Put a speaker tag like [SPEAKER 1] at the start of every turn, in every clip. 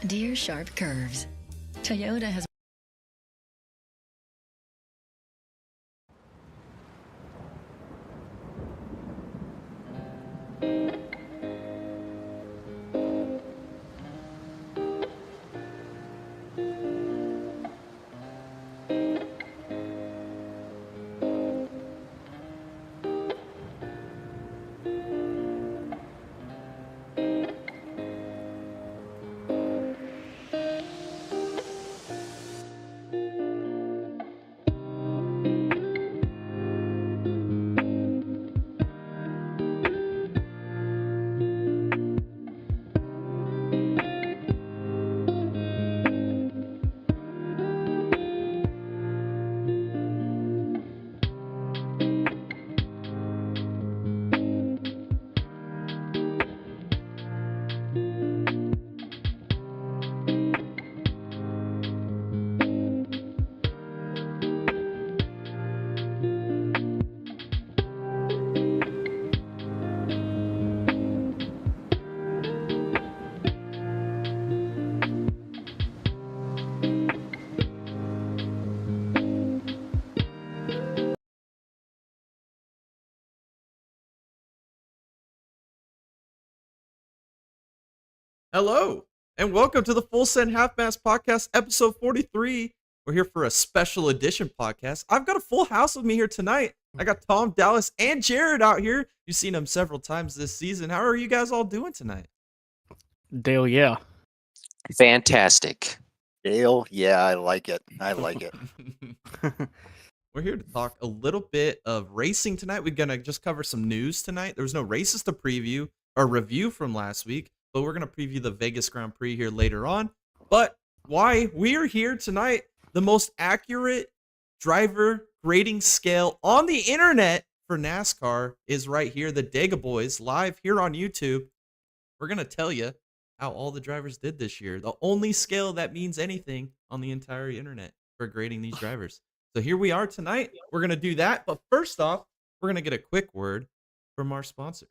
[SPEAKER 1] Dear sharp curves, Toyota has
[SPEAKER 2] Hello, and welcome to the Full Send Half Mast Podcast, episode 43. We're here for a special edition podcast. I've got a full house with me here tonight. I got Tom, Dallas, and Jared out here. You've seen them several times this season. How are you guys all doing tonight?
[SPEAKER 3] Dale, yeah.
[SPEAKER 4] Fantastic.
[SPEAKER 5] Dale, yeah, I like it. I like it.
[SPEAKER 2] We're here to talk a little bit of racing tonight. We're going to just cover some news tonight. There was no races to preview or review from last week, but we're going to preview the Vegas Grand Prix here later on. But why we're here tonight, the most accurate driver grading scale on the internet for NASCAR is right here. The Dega Boys live here on YouTube. We're going to tell you how all the drivers did this year. The only scale that means anything on the entire internet for grading these drivers. So here we are tonight. We're going to do that. But first off, we're going to get a quick word from our sponsor.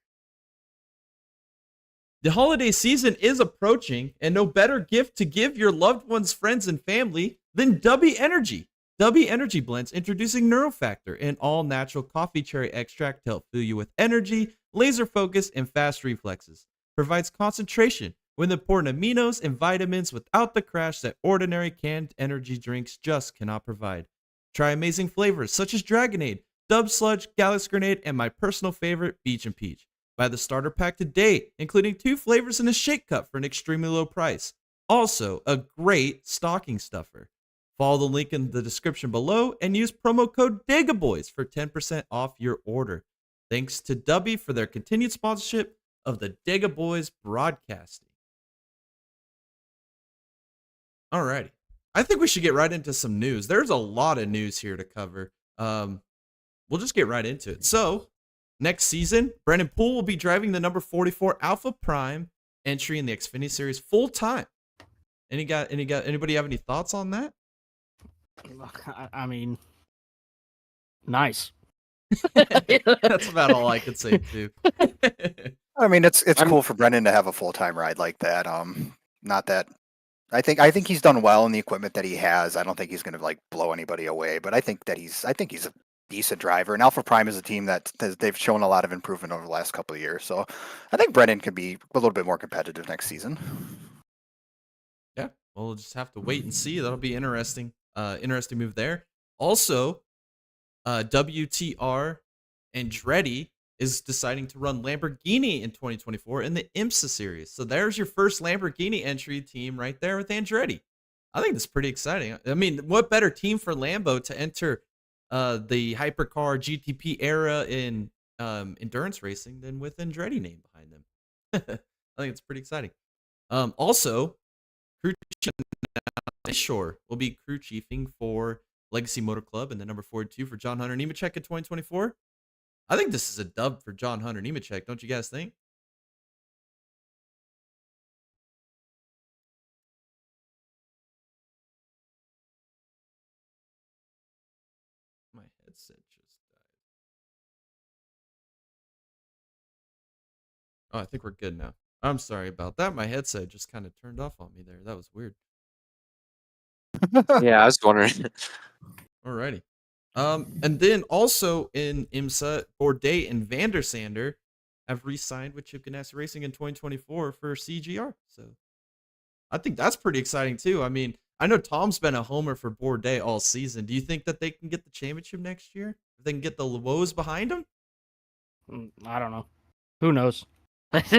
[SPEAKER 2] The holiday season is approaching, and no better gift to give your loved ones, friends, and family than Dubby Energy. Dubby Energy Blends introducing Neurofactor, an all-natural coffee cherry extract to help fill you with energy, laser focus, and fast reflexes. Provides concentration with important aminos and vitamins without the crash that ordinary canned energy drinks just cannot provide. Try amazing flavors such as Dragonade, Dub Sludge, Galaxy Grenade, and my personal favorite, Beach and Peach. Buy the starter pack today, including 2 flavors and a shake cup for an extremely low price. Also, a great stocking stuffer. Follow the link in the description below and use promo code DEGABOYS for 10% off your order. Thanks to Dubby for their continued sponsorship of the Dega Boys broadcasting. Alrighty. I think we should get right into some news. There's a lot of news here to cover. We'll just get right into it. So, next season, Brennan Poole will be driving the number 44 Alpha Prime entry in the Xfinity Series full time. Anybody have any thoughts on that?
[SPEAKER 3] I mean, nice.
[SPEAKER 2] That's about all I could say too.
[SPEAKER 5] I mean, it's cool for Brendan to have a full-time ride like that. Not that I think he's done well in the equipment that he has. I don't think he's going to like blow anybody away, but I think he's a decent driver. And Alpha Prime is a team that they've shown a lot of improvement over the last couple of years. So I think Brendan could be a little bit more competitive next season.
[SPEAKER 2] Yeah, we'll just have to wait and see. That'll be interesting. Interesting move there. Also, WTR Andretti is deciding to run Lamborghini in 2024 in the IMSA series. So there's your first Lamborghini entry team right there with Andretti. I think that's pretty exciting. I mean, what better team for Lambo to enter the hypercar GTP era in endurance racing than with Andretti name behind them? I think it's pretty exciting. Also, crew chief Shore will be crew chiefing for Legacy Motor Club in the number 42 for John Hunter Nemechek in 2024. I think this is a dub for John Hunter Nemechek. Don't you guys think? My headset just died. Oh, I think we're good now. I'm sorry about that. My headset just kind of turned off on me there. That was weird.
[SPEAKER 4] Yeah, I was wondering.
[SPEAKER 2] Alrighty. And then also in IMSA, Bourdais and Van der Sander have re-signed with Chip Ganassi Racing in 2024 for CGR. So I think that's pretty exciting too. I mean, I know Tom's been a homer for Bourdais all season. Do you think that they can get the championship next year? If they can get the woes behind them?
[SPEAKER 3] I don't know. Who knows? What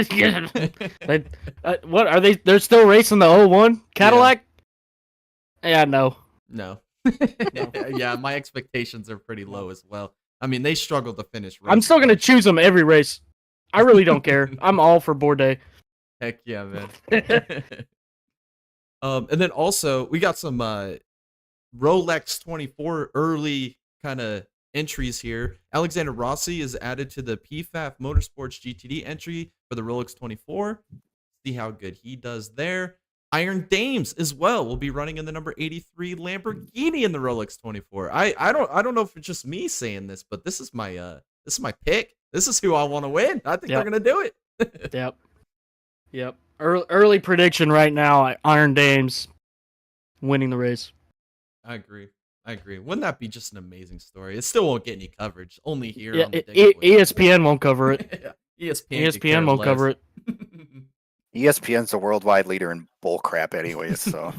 [SPEAKER 3] are they? They're still racing the 01 Cadillac? Yeah, no.
[SPEAKER 2] No. Yeah, my expectations are pretty low as well. I mean, they struggled to finish.
[SPEAKER 3] I'm still going to choose them every race. I really don't care. I'm all for Bourdais.
[SPEAKER 2] Heck yeah, man. And then also, we got some Rolex 24 early kind of entries here. Alexander Rossi is added to the PFAF Motorsports GTD entry for the Rolex 24. See how good he does there. Iron Dames as well will be running in the number 83 Lamborghini in the Rolex 24. I don't know if it's just me saying this, but this is my pick. This is who I want to win. I think they're gonna do it.
[SPEAKER 3] Yep. Early prediction right now. Iron Dames winning the race.
[SPEAKER 2] I agree. Wouldn't that be just an amazing story? It still won't get any coverage. Only here.
[SPEAKER 3] Yeah,
[SPEAKER 2] on the
[SPEAKER 3] ESPN won't cover it.
[SPEAKER 2] ESPN
[SPEAKER 3] won't cover it.
[SPEAKER 5] ESPN's the worldwide leader in bull crap anyways, so.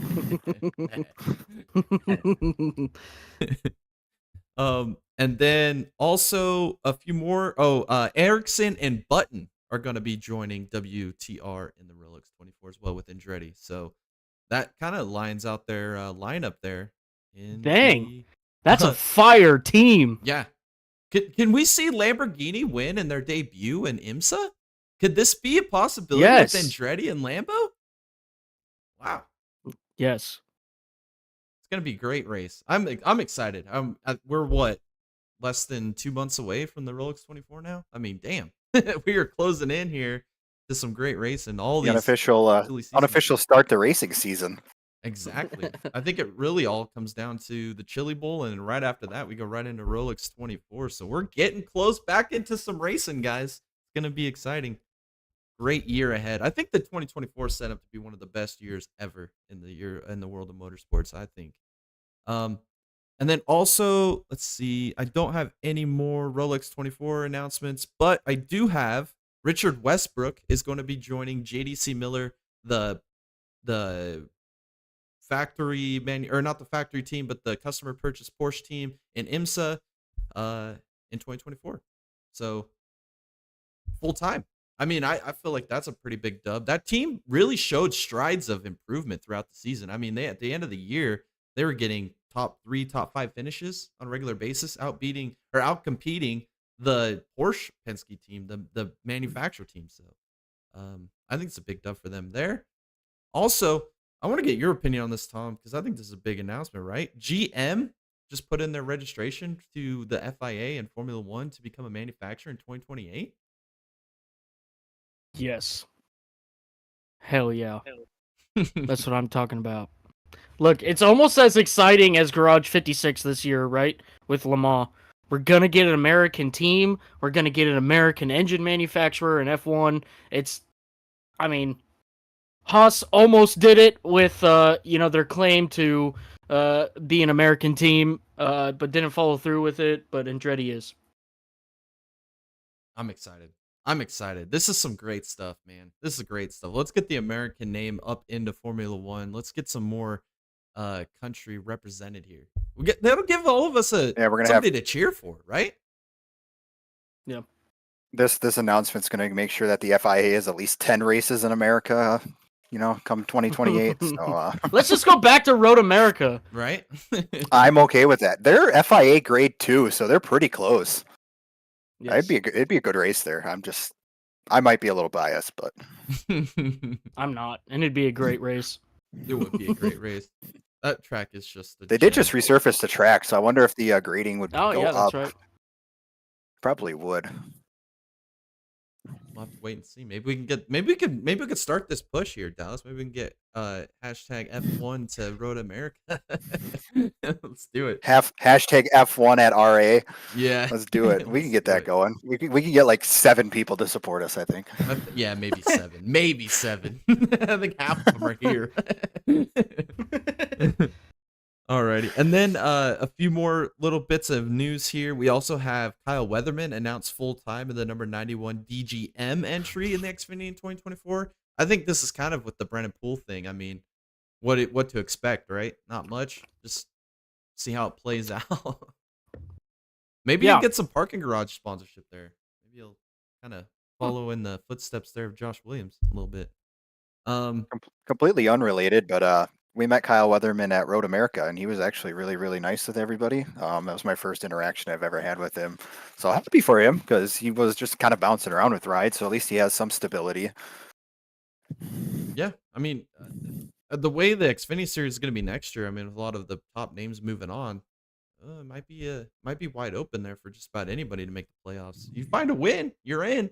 [SPEAKER 2] And then also a few more. Ericsson and Button are going to be joining WTR in the Rolex 24 as well with Andretti. So that kind of lines out their lineup there.
[SPEAKER 3] Dang, that's a fire team.
[SPEAKER 2] Yeah. Can we see Lamborghini win in their debut in IMSA? Could this be a possibility with Andretti and Lambo? Wow.
[SPEAKER 3] Yes.
[SPEAKER 2] It's gonna be a great race. I'm excited. We're what, less than 2 months away from the Rolex 24 now? I mean, damn. We are closing in here to some great racing. All these
[SPEAKER 5] unofficial start the racing season.
[SPEAKER 2] Exactly. I think it really all comes down to the Chili Bowl, and right after that, we go right into Rolex 24. So we're getting close back into some racing, guys. It's gonna be exciting. Great year ahead. I think the 2024 is set up to be one of the best years ever in the world of motorsports, I think. And then also, let's see, I don't have any more Rolex 24 announcements, but I do have Richard Westbrook is going to be joining JDC Miller, the factory not the factory team, but the customer purchase Porsche team in IMSA in 2024. So full time. I mean, I feel like that's a pretty big dub. That team really showed strides of improvement throughout the season. I mean, at the end of the year, they were getting top 3, top 5 finishes on a regular basis, outcompeting the Porsche Penske team, the manufacturer team. So I think it's a big dub for them there. Also, I want to get your opinion on this, Tom, because I think this is a big announcement, right? GM just put in their registration to the FIA and Formula One to become a manufacturer in 2028.
[SPEAKER 3] Yes. Hell yeah. That's what I'm talking about. Look, it's almost as exciting as Garage 56 this year, right? With Le Mans. We're going to get an American team. We're going to get an American engine manufacturer in F1. Haas almost did it with, their claim to be an American team, but didn't follow through with it, but Andretti is.
[SPEAKER 2] I'm excited. This is some great stuff, man. This is great stuff. Let's get the American name up into Formula One. Let's get some more country represented here. That'll give all of us somebody to cheer for, right?
[SPEAKER 3] Yeah.
[SPEAKER 5] This announcement's going to make sure that the FIA has at least 10 races in America, come 2028. So
[SPEAKER 3] let's just go back to Road America,
[SPEAKER 2] right?
[SPEAKER 5] I'm okay with that. They're FIA grade 2, so they're pretty close. Yes. It'd be a good race there. I might be a little biased, but
[SPEAKER 3] I'm not, and it'd be a great race.
[SPEAKER 2] It would be a great race. That track is just.
[SPEAKER 5] They did just resurface the track, so I wonder if the grading would go up.
[SPEAKER 3] That's right.
[SPEAKER 5] Probably would.
[SPEAKER 2] we'll have to wait and see. Maybe we could start this push here, Dallas. Maybe we can get hashtag F1 to Road America. Let's do it.
[SPEAKER 5] Hashtag F1 at RA.
[SPEAKER 2] Yeah,
[SPEAKER 5] Let's do it. We can
[SPEAKER 2] let's
[SPEAKER 5] get
[SPEAKER 2] do
[SPEAKER 5] that
[SPEAKER 2] it.
[SPEAKER 5] going. We can get like 7 people to support us, I think.
[SPEAKER 2] Yeah, maybe 7. Maybe 7. I think half of them are here. Alrighty. And then a few more little bits of news here. We also have Kyle Weatherman announced full-time in the number 91 DGM entry in the Xfinity in 2024. I think this is kind of with the Brennan Poole thing. I mean, what to expect, right? Not much. Just see how it plays out. Maybe he'll get some parking garage sponsorship there. Maybe he'll kind of follow in the footsteps there of Josh Williams a little bit.
[SPEAKER 5] Completely unrelated, but we met Kyle Weatherman at Road America, and he was actually really, really nice with everybody. That was my first interaction I've ever had with him. So happy for him because he was just kind of bouncing around with rides, so at least he has some stability.
[SPEAKER 2] Yeah, I mean, the way the Xfinity Series is going to be next year, I mean, with a lot of the top names moving on, it might be wide open there for just about anybody to make the playoffs. You find a win, you're in.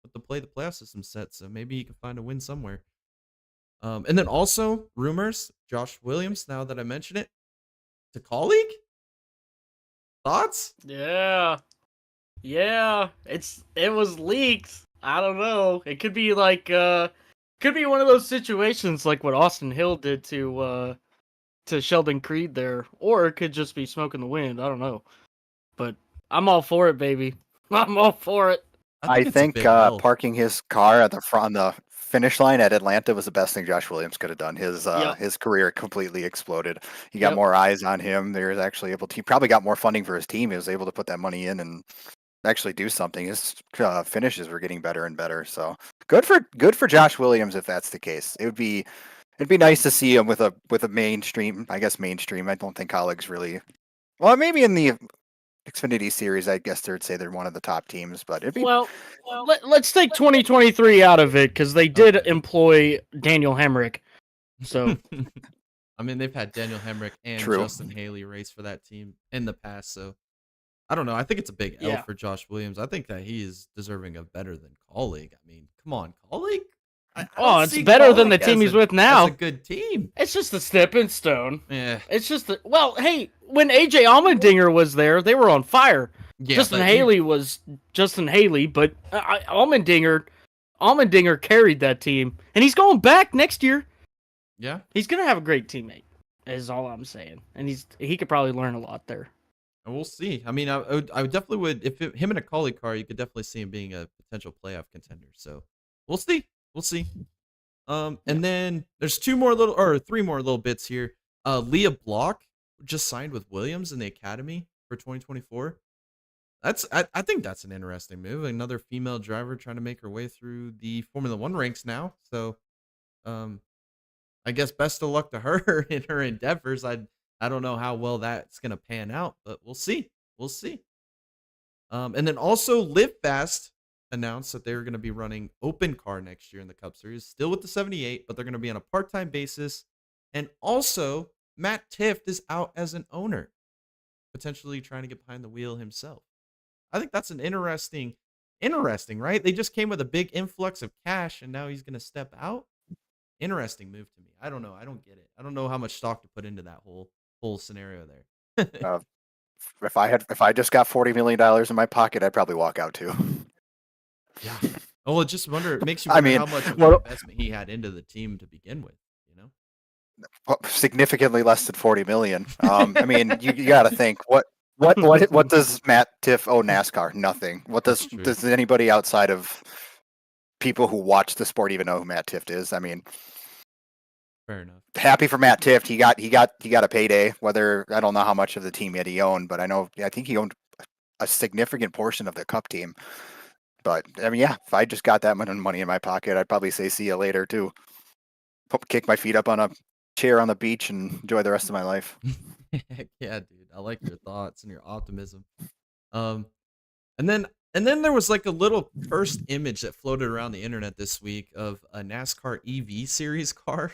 [SPEAKER 2] With the playoff system set, so maybe you can find a win somewhere. And then also rumors, Josh Williams. Now that I mention it, to colleague. Thoughts?
[SPEAKER 3] Yeah. It was leaked. I don't know. It could be like could be one of those situations like what Austin Hill did to Sheldon Creed there, or it could just be smoke in the wind. I don't know, but I'm all for it, baby. I'm all for it.
[SPEAKER 5] I think parking his car at the front on the finish line at Atlanta was the best thing Josh Williams could have done. His career completely exploded. He got more eyes on him. He probably got more funding for his team. He was able to put that money in and actually do something. His finishes were getting better and better. So good for Josh Williams if that's the case. It'd be nice to see him with a mainstream. I guess mainstream. I don't think colleagues really. Well, maybe in the Xfinity Series, I guess they'd say they're one of the top teams, but it'd be
[SPEAKER 3] let's take 2023 out of it because they did employ Daniel Hemrick. So,
[SPEAKER 2] I mean, they've had Daniel Hemrick and Justin Haley race for that team in the past, so I don't know. I think it's a big L for Josh Williams. I think that he is deserving of better than colleague. I mean, come on, colleague.
[SPEAKER 3] It's better than the team he's with now.
[SPEAKER 2] It's a good team.
[SPEAKER 3] It's just a stepping stone.
[SPEAKER 2] Yeah.
[SPEAKER 3] It's just hey, when AJ Allmendinger was there, they were on fire. Yeah, Justin Haley was Justin Haley, but Allmendinger carried that team, and he's going back next year.
[SPEAKER 2] Yeah,
[SPEAKER 3] he's gonna have a great teammate. Is all I'm saying, and he could probably learn a lot there.
[SPEAKER 2] And we'll see. I mean, I definitely would if him in a colleague car, you could definitely see him being a potential playoff contender. So we'll see. We'll see. And then there's three more little bits here. Leah Block just signed with Williams in the academy for 2024. I think that's an interesting move. Another female driver trying to make her way through the Formula One ranks now. So, I guess best of luck to her in her endeavors. I don't know how well that's gonna pan out, but we'll see. We'll see. And then also Live Fast announced that they were going to be running open car next year in the Cup Series, still with the 78, but they're going to be on a part-time basis. And also, Matt Tifft is out as an owner, potentially trying to get behind the wheel himself. I think that's an interesting, right? They just came with a big influx of cash, and now he's going to step out. Interesting move to me. I don't know. I don't get it. I don't know how much stock to put into that whole scenario there.
[SPEAKER 5] If I just got $40 million in my pocket, I'd probably walk out too.
[SPEAKER 2] Yeah. Oh, it makes you wonder how much of an investment he had into the team to begin with, you know?
[SPEAKER 5] Significantly less than 40 million. I mean, you got to think what does Matt Tiff owe NASCAR? Nothing. What does anybody outside of people who watch the sport even know who Matt Tifft is? I mean,
[SPEAKER 2] fair enough.
[SPEAKER 5] Happy for Matt Tifft. He got a payday. Whether I don't know how much of the team yet he owned, but I think he owned a significant portion of the Cup team. But I mean, yeah, if I just got that much money in my pocket, I'd probably say see you later too. Kick my feet up on a chair on the beach and enjoy the rest of my life.
[SPEAKER 2] Yeah, dude, I like your thoughts and your optimism. And then there was like a little first image that floated around the internet this week of a NASCAR EV series car.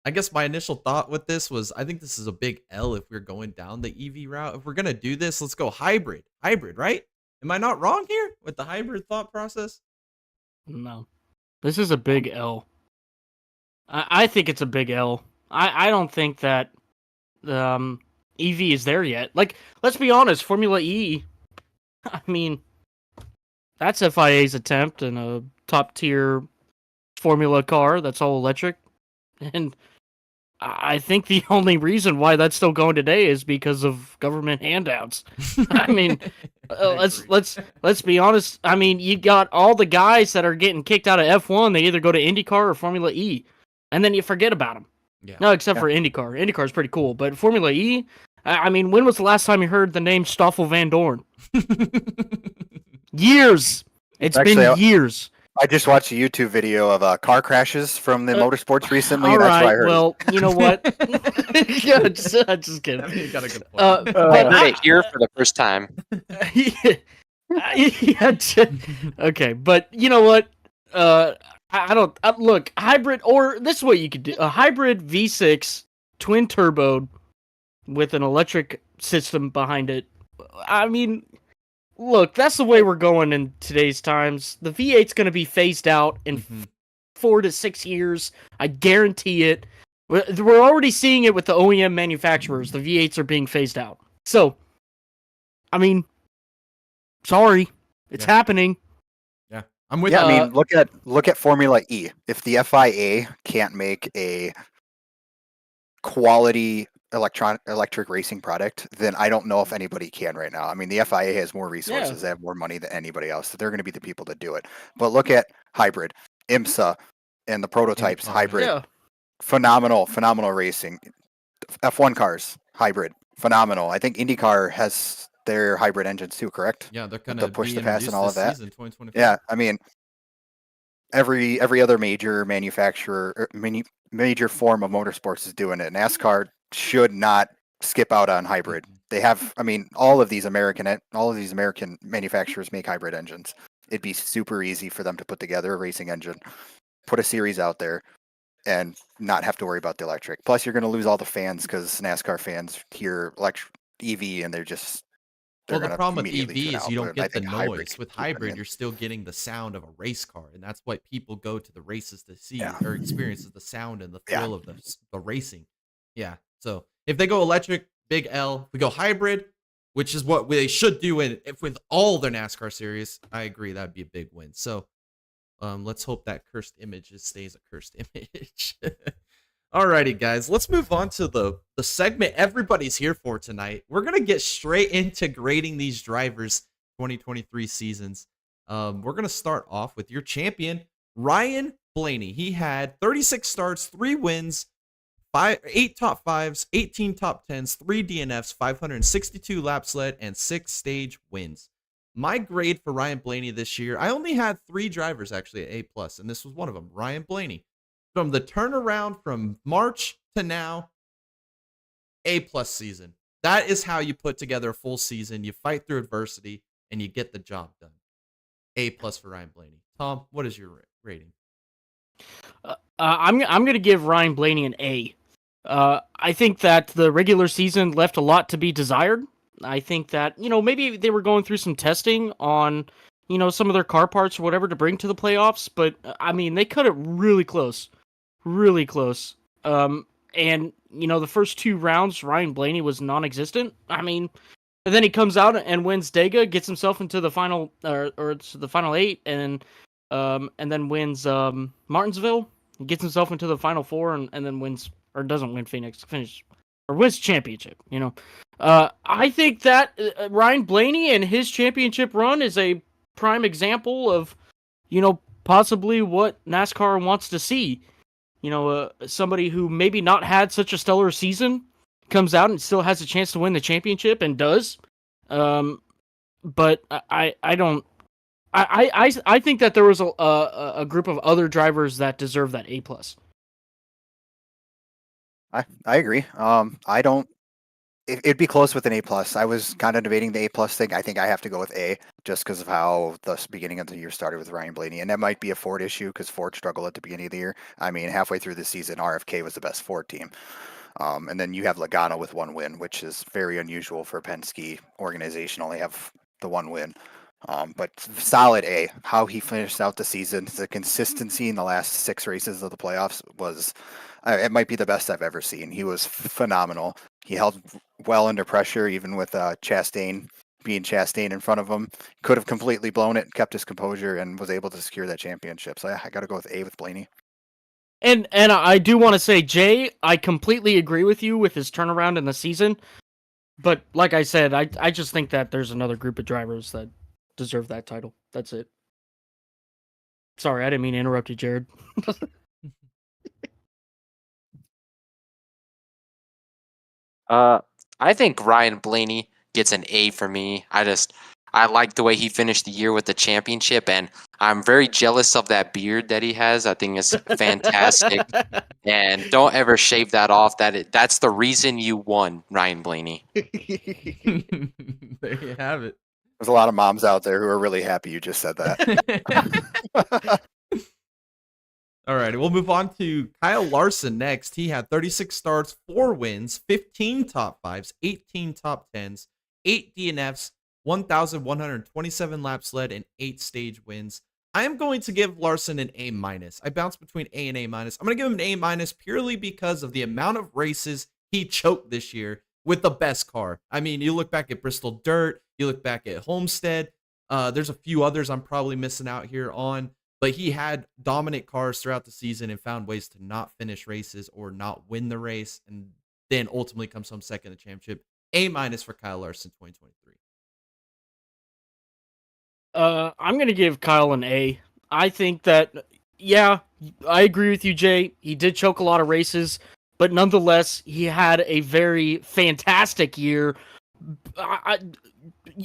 [SPEAKER 2] I guess my initial thought with this was I think this is a big L if we're going down the EV route. If we're going to do this, let's go hybrid, right? Am I not wrong here with the hybrid thought process?
[SPEAKER 3] No. This is a big L. I think it's a big L. I don't think that EV is there yet. Like, let's be honest, Formula E, I mean, that's FIA's attempt in a top tier Formula car that's all electric. And I think the only reason why that's still going today is because of government handouts. I mean, let's be honest. I mean, you got all the guys that are getting kicked out of F1. They either go to IndyCar or Formula E, and then you forget about them.
[SPEAKER 2] Yeah.
[SPEAKER 3] No, except for IndyCar. IndyCar is pretty cool, but Formula E. I mean, when was the last time you heard the name Stoffel Van Dorn? Years. It's been years.
[SPEAKER 5] I just watched a YouTube video of car crashes from the motorsports recently.
[SPEAKER 3] All
[SPEAKER 5] That's
[SPEAKER 3] right,
[SPEAKER 5] what I heard.
[SPEAKER 3] well, you know what? Yeah, just kidding.
[SPEAKER 2] You got a good point.
[SPEAKER 3] But
[SPEAKER 4] heard it here for the first time.
[SPEAKER 3] Okay, but you know what? I don't look hybrid, or this is what you could do: a hybrid V6 twin turbo with an electric system behind it. I mean, look, that's the way we're going in today's times. The V8's going to be phased out in 4 to 6 years. I guarantee it. We're already seeing it with the OEM manufacturers. The V8s are being phased out. So, I mean, sorry, it's happening.
[SPEAKER 2] Yeah, I'm with.
[SPEAKER 5] Yeah, I mean, look at Formula E. If the FIA can't make a quality electric racing product, then I don't know if anybody can right now. I mean, the FIA has more resources, they have more money than anybody else, so they're going to be the people that do it. But look at hybrid, IMSA, and the prototypes hybrid. Yeah. Phenomenal racing. F1 cars, hybrid, phenomenal. I think IndyCar has their hybrid engines too, correct?
[SPEAKER 2] Yeah, they're going to
[SPEAKER 5] push the pass and all of that.
[SPEAKER 2] Season, 2025.
[SPEAKER 5] Yeah, I mean, every other major manufacturer, major form of motorsports is doing it. NASCAR should not skip out on hybrid. They have, I mean, all of these American manufacturers make hybrid engines. It'd be super easy for them to put together a racing engine, put a series out there, and not have to worry about the electric. Plus, you're going to lose all the fans because NASCAR fans hear EV and they're just.
[SPEAKER 2] Well, the problem with EV is you don't get the noise. With hybrid, you're still getting the sound of a race car, and that's what people go to the races to see or experience the sound and the thrill of the racing. Yeah. So if they go electric, big L. If we go hybrid, which is what they should do with all their NASCAR series, I agree that'd be a big win. So let's hope that cursed image stays a cursed image. Alrighty, guys, let's move on to the segment everybody's here for tonight. We're going to get straight into grading these drivers' 2023 seasons. We're going to start off with your champion, Ryan Blaney. He had 36 starts, 3 wins, 8 top 5s, 18 top 10s, 3 DNFs, 562 laps led, and 6 stage wins. My grade for Ryan Blaney this year, I only had 3 drivers actually at A+, and this was one of them, Ryan Blaney. From the turnaround from March to now, A+ season. That is how you put together a full season. You fight through adversity, and you get the job done. A+ for Ryan Blaney. Tom, what is your rating?
[SPEAKER 3] I'm going to give Ryan Blaney an A. I think that the regular season left a lot to be desired. I think that, maybe they were going through some testing on, some of their car parts or whatever to bring to the playoffs, but, I mean, they cut it really close. Really close. And, the first 2 rounds, Ryan Blaney was non-existent. I mean, and then he comes out and wins Dega, gets himself into the final, or to the final 8, and then wins Martinsville, gets himself into the final 4, and then wins, or doesn't win Phoenix, or wins championship, I think that Ryan Blaney and his championship run is a prime example of, possibly what NASCAR wants to see. Somebody who maybe not had such a stellar season comes out and still has a chance to win the championship and does. But I think that there was a group of other drivers that deserve that A+.
[SPEAKER 5] I agree. I don't. It'd be close with an A+. I was kind of debating the A+ thing. I think I have to go with A just because of how the beginning of the year started with Ryan Blaney. And that might be a Ford issue because Ford struggled at the beginning of the year. I mean, halfway through the season, RFK was the best Ford team. And then you have Logano with 1 win, which is very unusual for a Penske organization, only have the 1 win. But solid A. How he finished out the season, the consistency in the last 6 races of the playoffs was, it might be the best I've ever seen. He was phenomenal. He held well under pressure, even with Chastain being Chastain in front of him. Could have completely blown it, kept his composure, and was able to secure that championship. So I got to go with A with Blaney.
[SPEAKER 3] And I do want to say, Jay, I completely agree with you with his turnaround in the season. But like I said, I just think that there's another group of drivers that deserve that title. That's it. Sorry, I didn't mean to interrupt you, Jared.
[SPEAKER 4] I think Ryan Blaney gets an A for me. I like the way he finished the year with the championship, and I'm very jealous of that beard that he has. I think it's fantastic. And don't ever shave that off. That's the reason you won, Ryan Blaney.
[SPEAKER 2] There you have it.
[SPEAKER 5] There's a lot of moms out there who are really happy you just said that.
[SPEAKER 2] All right, we'll move on to Kyle Larson next. He had 36 starts, 4 wins, 15 top 5s, 18 top 10s, 8 DNFs, 1,127 laps led, and 8 stage wins. I am going to give Larson an A-. I bounce between A and A-. I'm going to give him an A- purely because of the amount of races he choked this year with the best car. I mean, you look back at Bristol Dirt, you look back at Homestead. There's a few others I'm probably missing out here on. But he had dominant cars throughout the season and found ways to not finish races or not win the race, and then ultimately comes home second in the championship. A- for Kyle Larson 2023.
[SPEAKER 3] I'm going to give Kyle an A. I think that, yeah, I agree with you, Jay. He did choke a lot of races, but nonetheless, he had a very fantastic year.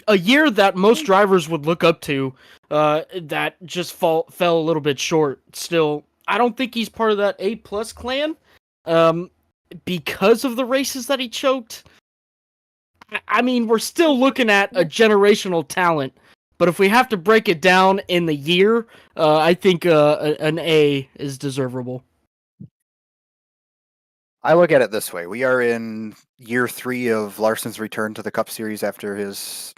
[SPEAKER 3] A year that most drivers would look up to, that just fell a little bit short. Still, I don't think he's part of that A+ clan, because of the races that he choked. I mean, we're still looking at a generational talent, but if we have to break it down in the year, I think an A is deservable.
[SPEAKER 5] I look at it this way. We are in year 3 of Larson's return to the Cup Series after his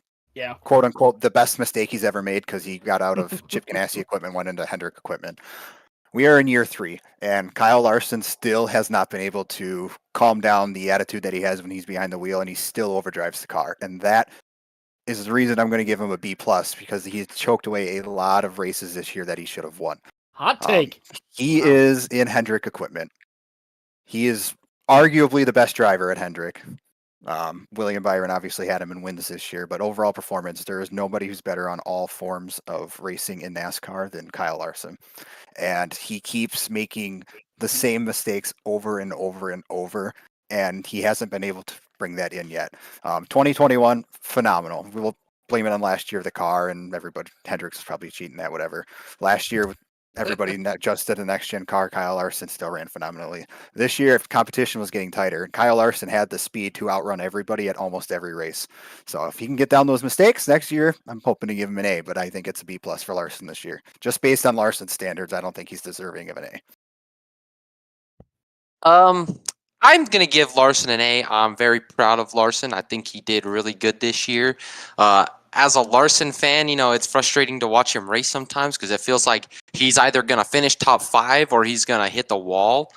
[SPEAKER 5] quote unquote the best mistake he's ever made, because he got out of Chip Ganassi equipment, went into Hendrick equipment. We are in year 3, and Kyle Larson still has not been able to calm down the attitude that he has when he's behind the wheel, and he still overdrives the car. And that is the reason I'm going to give him a B+, because he's choked away a lot of races this year that he should have won.
[SPEAKER 3] Hot take.
[SPEAKER 5] He is in Hendrick equipment. He is arguably the best driver at Hendrick. William Byron obviously had him in wins this year, but overall performance, there is nobody who's better on all forms of racing in NASCAR than Kyle Larson. And he keeps making the same mistakes over and over and over, and he hasn't been able to bring that in yet. 2021, phenomenal. We will blame it on last year, the car, and everybody, Hendricks was probably cheating that, whatever. Last year, everybody adjusted the next gen car. Kyle Larson still ran phenomenally. This year, if competition was getting tighter, Kyle Larson had the speed to outrun everybody at almost every race. So if he can get down those mistakes next year, I'm hoping to give him an A, but I think it's a B+ for Larson this year. Just based on Larson's standards, I don't think he's deserving of an A.
[SPEAKER 4] I'm gonna give Larson an A. I'm very proud of Larson. I think he did really good this year. As a Larson fan, it's frustrating to watch him race sometimes because it feels like he's either gonna finish top 5 or he's gonna hit the wall.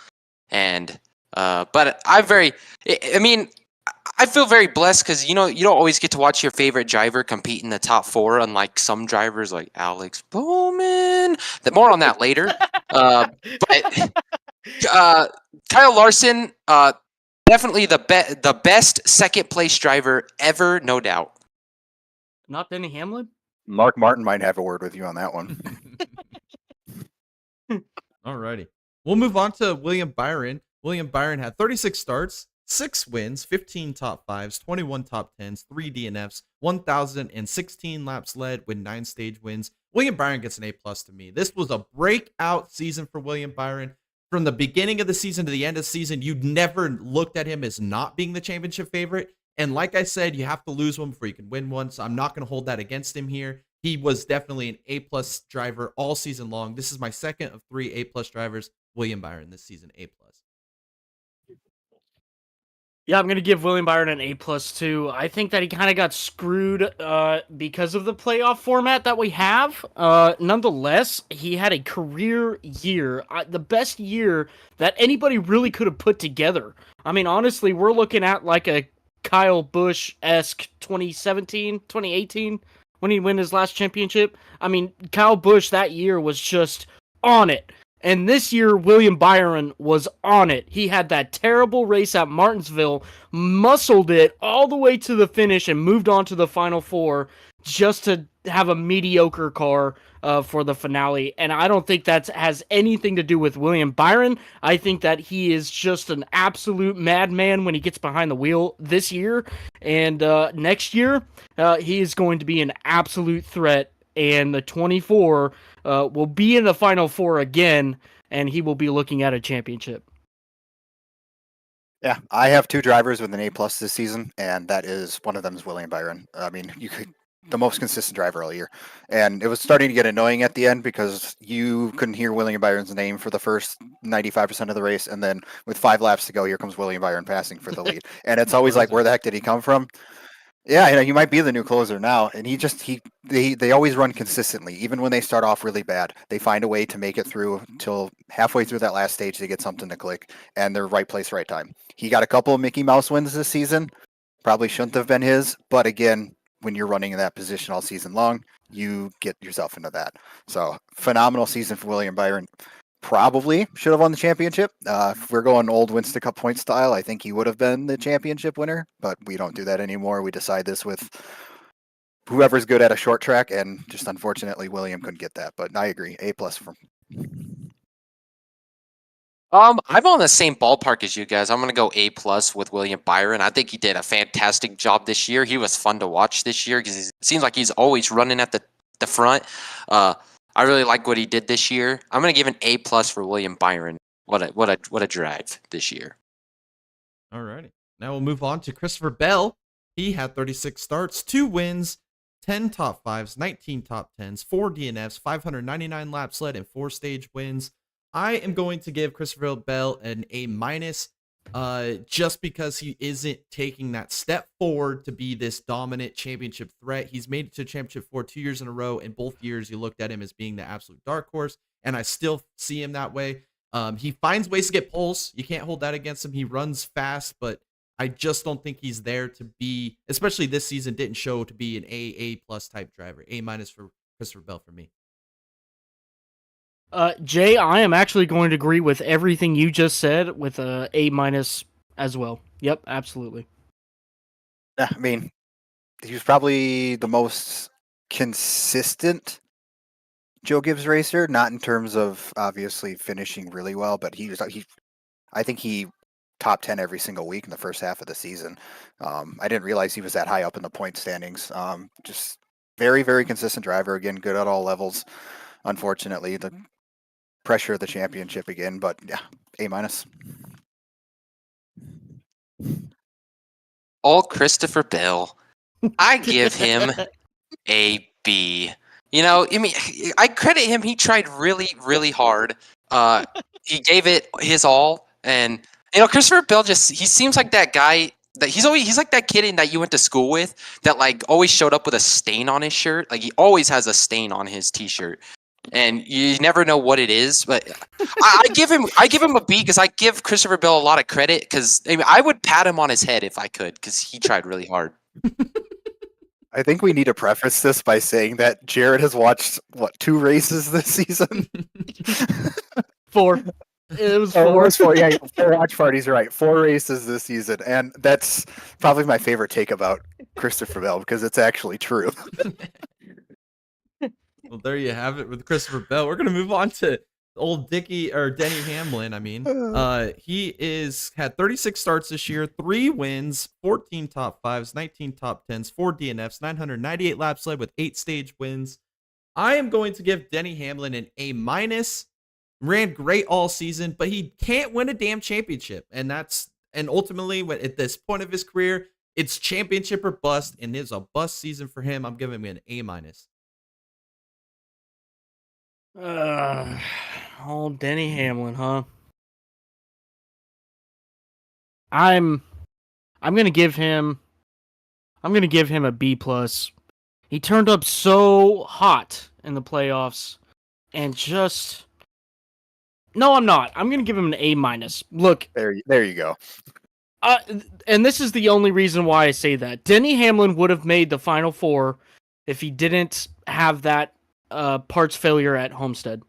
[SPEAKER 4] And but I feel very blessed because you don't always get to watch your favorite driver compete in the top 4, unlike some drivers like Alex Bowman. More on that later. But Kyle Larson, definitely the best second place driver ever, no doubt.
[SPEAKER 3] Not Denny Hamlin?
[SPEAKER 5] Mark Martin might have a word with you on that one.
[SPEAKER 2] Alrighty. We'll move on to William Byron. William Byron had 36 starts, 6 wins, 15 top 5s, 21 top 10s, 3 DNFs, 1,016 laps led with 9 stage wins. William Byron gets an A+ to me. This was a breakout season for William Byron. From the beginning of the season to the end of the season, you'd never looked at him as not being the championship favorite. And like I said, you have to lose one before you can win one. So I'm not going to hold that against him here. He was definitely an A+ driver all season long. This is my second of 3 A+ drivers. William Byron this season, A+.
[SPEAKER 3] Yeah, I'm gonna give William Byron an A+ too. I think that he kind of got screwed because of the playoff format that we have. Nonetheless, he had a career year, the best year that anybody really could have put together. I mean, honestly, we're looking at like a Kyle Busch-esque 2017, 2018 when he won his last championship. I mean, Kyle Busch that year was just on it. And this year, William Byron was on it. He had that terrible race at Martinsville, muscled it all the way to the finish, and moved on to the Final Four just to have a mediocre car for the finale. And I don't think that has anything to do with William Byron. I think that he is just an absolute madman when he gets behind the wheel this year. And next year, he is going to be an absolute threat. And the 24 will be in the Final Four again, and he will be looking at a championship.
[SPEAKER 5] Yeah, I have 2 drivers with an A+ this season, and that is one of them is William Byron. I mean, the most consistent driver all year, and it was starting to get annoying at the end because you couldn't hear William Byron's name for the first 95% of the race, and then with 5 laps to go, here comes William Byron passing for the lead, and it's always like, where the heck did he come from? Yeah, you might be the new closer now, and they always run consistently, even when they start off really bad. They find a way to make it through till halfway through that last stage. They get something to click, and they're right place, right time. He got a couple of Mickey Mouse wins this season. Probably shouldn't have been his, but again, when you're running in that position all season long, you get yourself into that. So phenomenal season for William Byron. Probably should have won the championship. If we're going old Winston Cup point style, I think he would have been the championship winner, but we don't do that anymore. We decide this with whoever's good at a short track, and just unfortunately, William couldn't get that. But I agree, A+ from.
[SPEAKER 4] I'm on the same ballpark as you guys. I'm gonna go A+ with William Byron. I think he did a fantastic job this year. He was fun to watch this year because it seems like he's always running at the front. I really like what he did this year. I'm gonna give an A+ for William Byron. What a drive this year.
[SPEAKER 2] Alrighty. Now we'll move on to Christopher Bell. He had 36 starts, 2 wins, 10 top 5s, 19 top 10s, 4 DNFs, 599 laps led, and 4 stage wins. I am going to give Christopher Bell an A-, just because he isn't taking that step forward to be this dominant championship threat. He's made it to championship 4 2 years in a row, and both years you looked at him as being the absolute dark horse, and I still see him that way. He finds ways to get poles. You can't hold that against him. He runs fast, but I just don't think he's there to be, especially this season, didn't show to be an A+ type driver. A- for Christopher Bell for me.
[SPEAKER 3] Jay, I am actually going to agree with everything you just said with a A- as well. Yep, absolutely.
[SPEAKER 5] I mean, he was probably the most consistent Joe Gibbs racer, not in terms of obviously finishing really well, but I think he top 10 every single week in the first half of the season. I didn't realize he was that high up in the point standings. Just very, very consistent driver. Again, good at all levels. Unfortunately, the pressure of the championship again, but yeah, A-.
[SPEAKER 4] All Christopher Bell. I give him a B. I mean, I credit him. He tried really, really hard. He gave it his all, and Christopher Bell he seems like that guy that he's like that kid that you went to school with that like always showed up with a stain on his shirt. Like he always has a stain on his t-shirt, and you never know what it is. But I give him a B because I give Christopher Bell a lot of credit because I would pat him on his head if I could because he tried really hard.
[SPEAKER 5] I think we need to preface this by saying that Jared has watched 2 races this season.
[SPEAKER 3] 4. It was 4.
[SPEAKER 5] Oh, it was 4. Yeah, 4 watch parties. Right, 4 races this season, and that's probably my favorite take about Christopher Bell because it's actually true.
[SPEAKER 2] Well, there you have it with Christopher Bell. We're gonna move on to old Denny Hamlin. He had 36 starts this year, 3 wins, 14 top 5s, 19 top 10s, 4 DNFs, 998 laps led with 8 stage wins. I am going to give Denny Hamlin an A-. Ran great all season, but he can't win a damn championship, and ultimately at this point of his career, it's championship or bust, and it's a bust season for him. I'm giving him an A-.
[SPEAKER 3] Old Denny Hamlin, huh? I'm I'm gonna give him a B plus. He turned up so hot in the playoffs, and just no, I'm not. I'm gonna give him an A minus. Look,
[SPEAKER 5] There you go.
[SPEAKER 3] and this is the only reason why I say that. Denny Hamlin would have made the Final Four if he didn't have that parts failure at Homestead.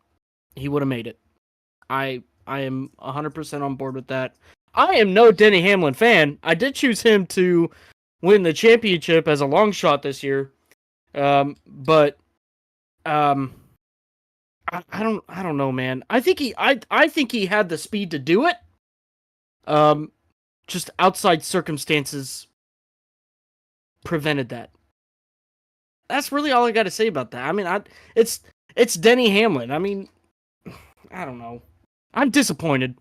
[SPEAKER 3] He would have made it. I am 100% on board with that. I am no Denny Hamlin fan. I did choose him to win the championship as a long shot this year. But I don't know, man. I think he had the speed to do it. Just outside circumstances prevented that. That's really all I got to say about that. I mean, it's Denny Hamlin. I mean, I don't know. I'm disappointed.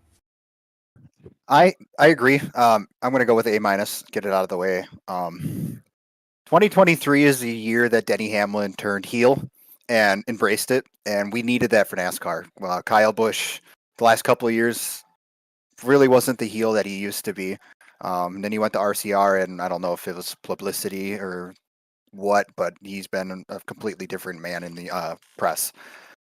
[SPEAKER 5] I agree. I'm going to go with A minus. Get it out of the way. 2023 is the year that Denny Hamlin turned heel and embraced it, and we needed that for NASCAR. Kyle Busch, the last couple of years, really wasn't the heel that he used to be. Then he went to RCR, and I don't know if it was publicity or what, but he's been a completely different man in the press.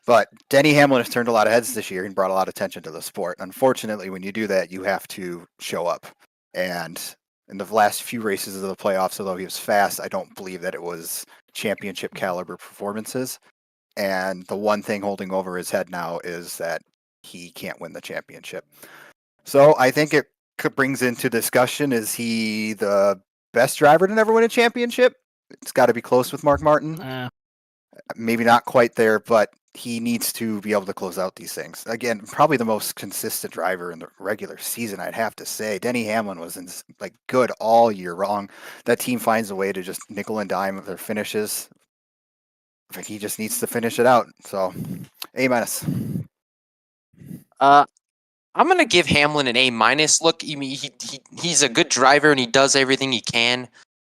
[SPEAKER 5] But Denny Hamlin has turned a lot of heads this year and brought a lot of attention to the sport. Unfortunately, when you do that, you have to show up. And in the last few races of the playoffs, although he was fast, I don't believe that it was championship caliber performances. And the one thing holding over his head now is that he can't win the championship. So I think it brings into discussion, is he the best driver to never win a championship? It's got to be close with Mark Martin. Maybe not quite there, but he needs to be able to close out these things. Again, probably the most consistent driver in the regular season, I'd have to say. Denny Hamlin was good all year long. That team finds a way to just nickel and dime their finishes. He just needs to finish it out. So, A minus.
[SPEAKER 4] I'm gonna give Hamlin an A minus. Look, he's a good driver and he does everything he can.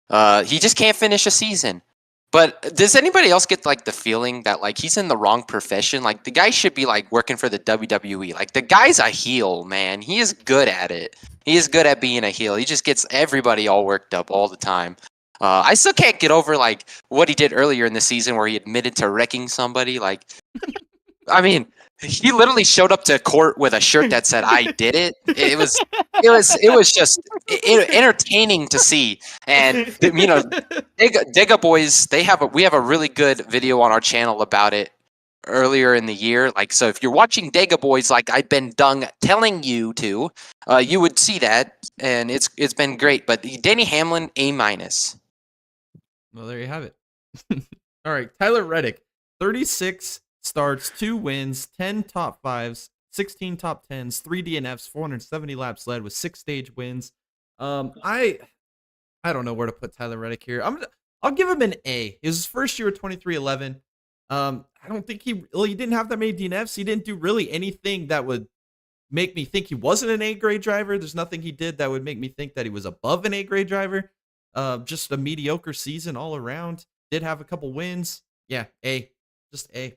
[SPEAKER 4] He just can't finish a season. But does anybody else get like the feeling that like he's in the wrong profession? Like the guy should be like working for the WWE. Like the guy's a heel, man. He is good at it. He is good at being a heel. He just gets everybody all worked up all the time. I still can't get over like what he did earlier in the season where he admitted to wrecking somebody. Like, I mean, he literally showed up to court with a shirt that said "I did it." It was just entertaining to see, and Dega Boys, we have a really good video on our channel about it earlier in the year. Like, so if you're watching Dega Boys, like I've been telling you to, you would see that, and it's been great. But Denny Hamlin, A minus.
[SPEAKER 2] Well, there you have it. All right, Tyler Reddick, 36 starts, 2 wins, 10 top 5s, 16 top 10s, 3 DNFs, 470 laps led with 6 stage wins. I don't know where to put Tyler Reddick here. I'll give him an A. It was his first year at 2311. I don't think he didn't have that many DNFs. He didn't do really anything that would make me think he wasn't an A grade driver. There's nothing he did that would make me think that he was above an A grade driver. Just a mediocre season all around. Did have a couple wins. Yeah, A. Just A.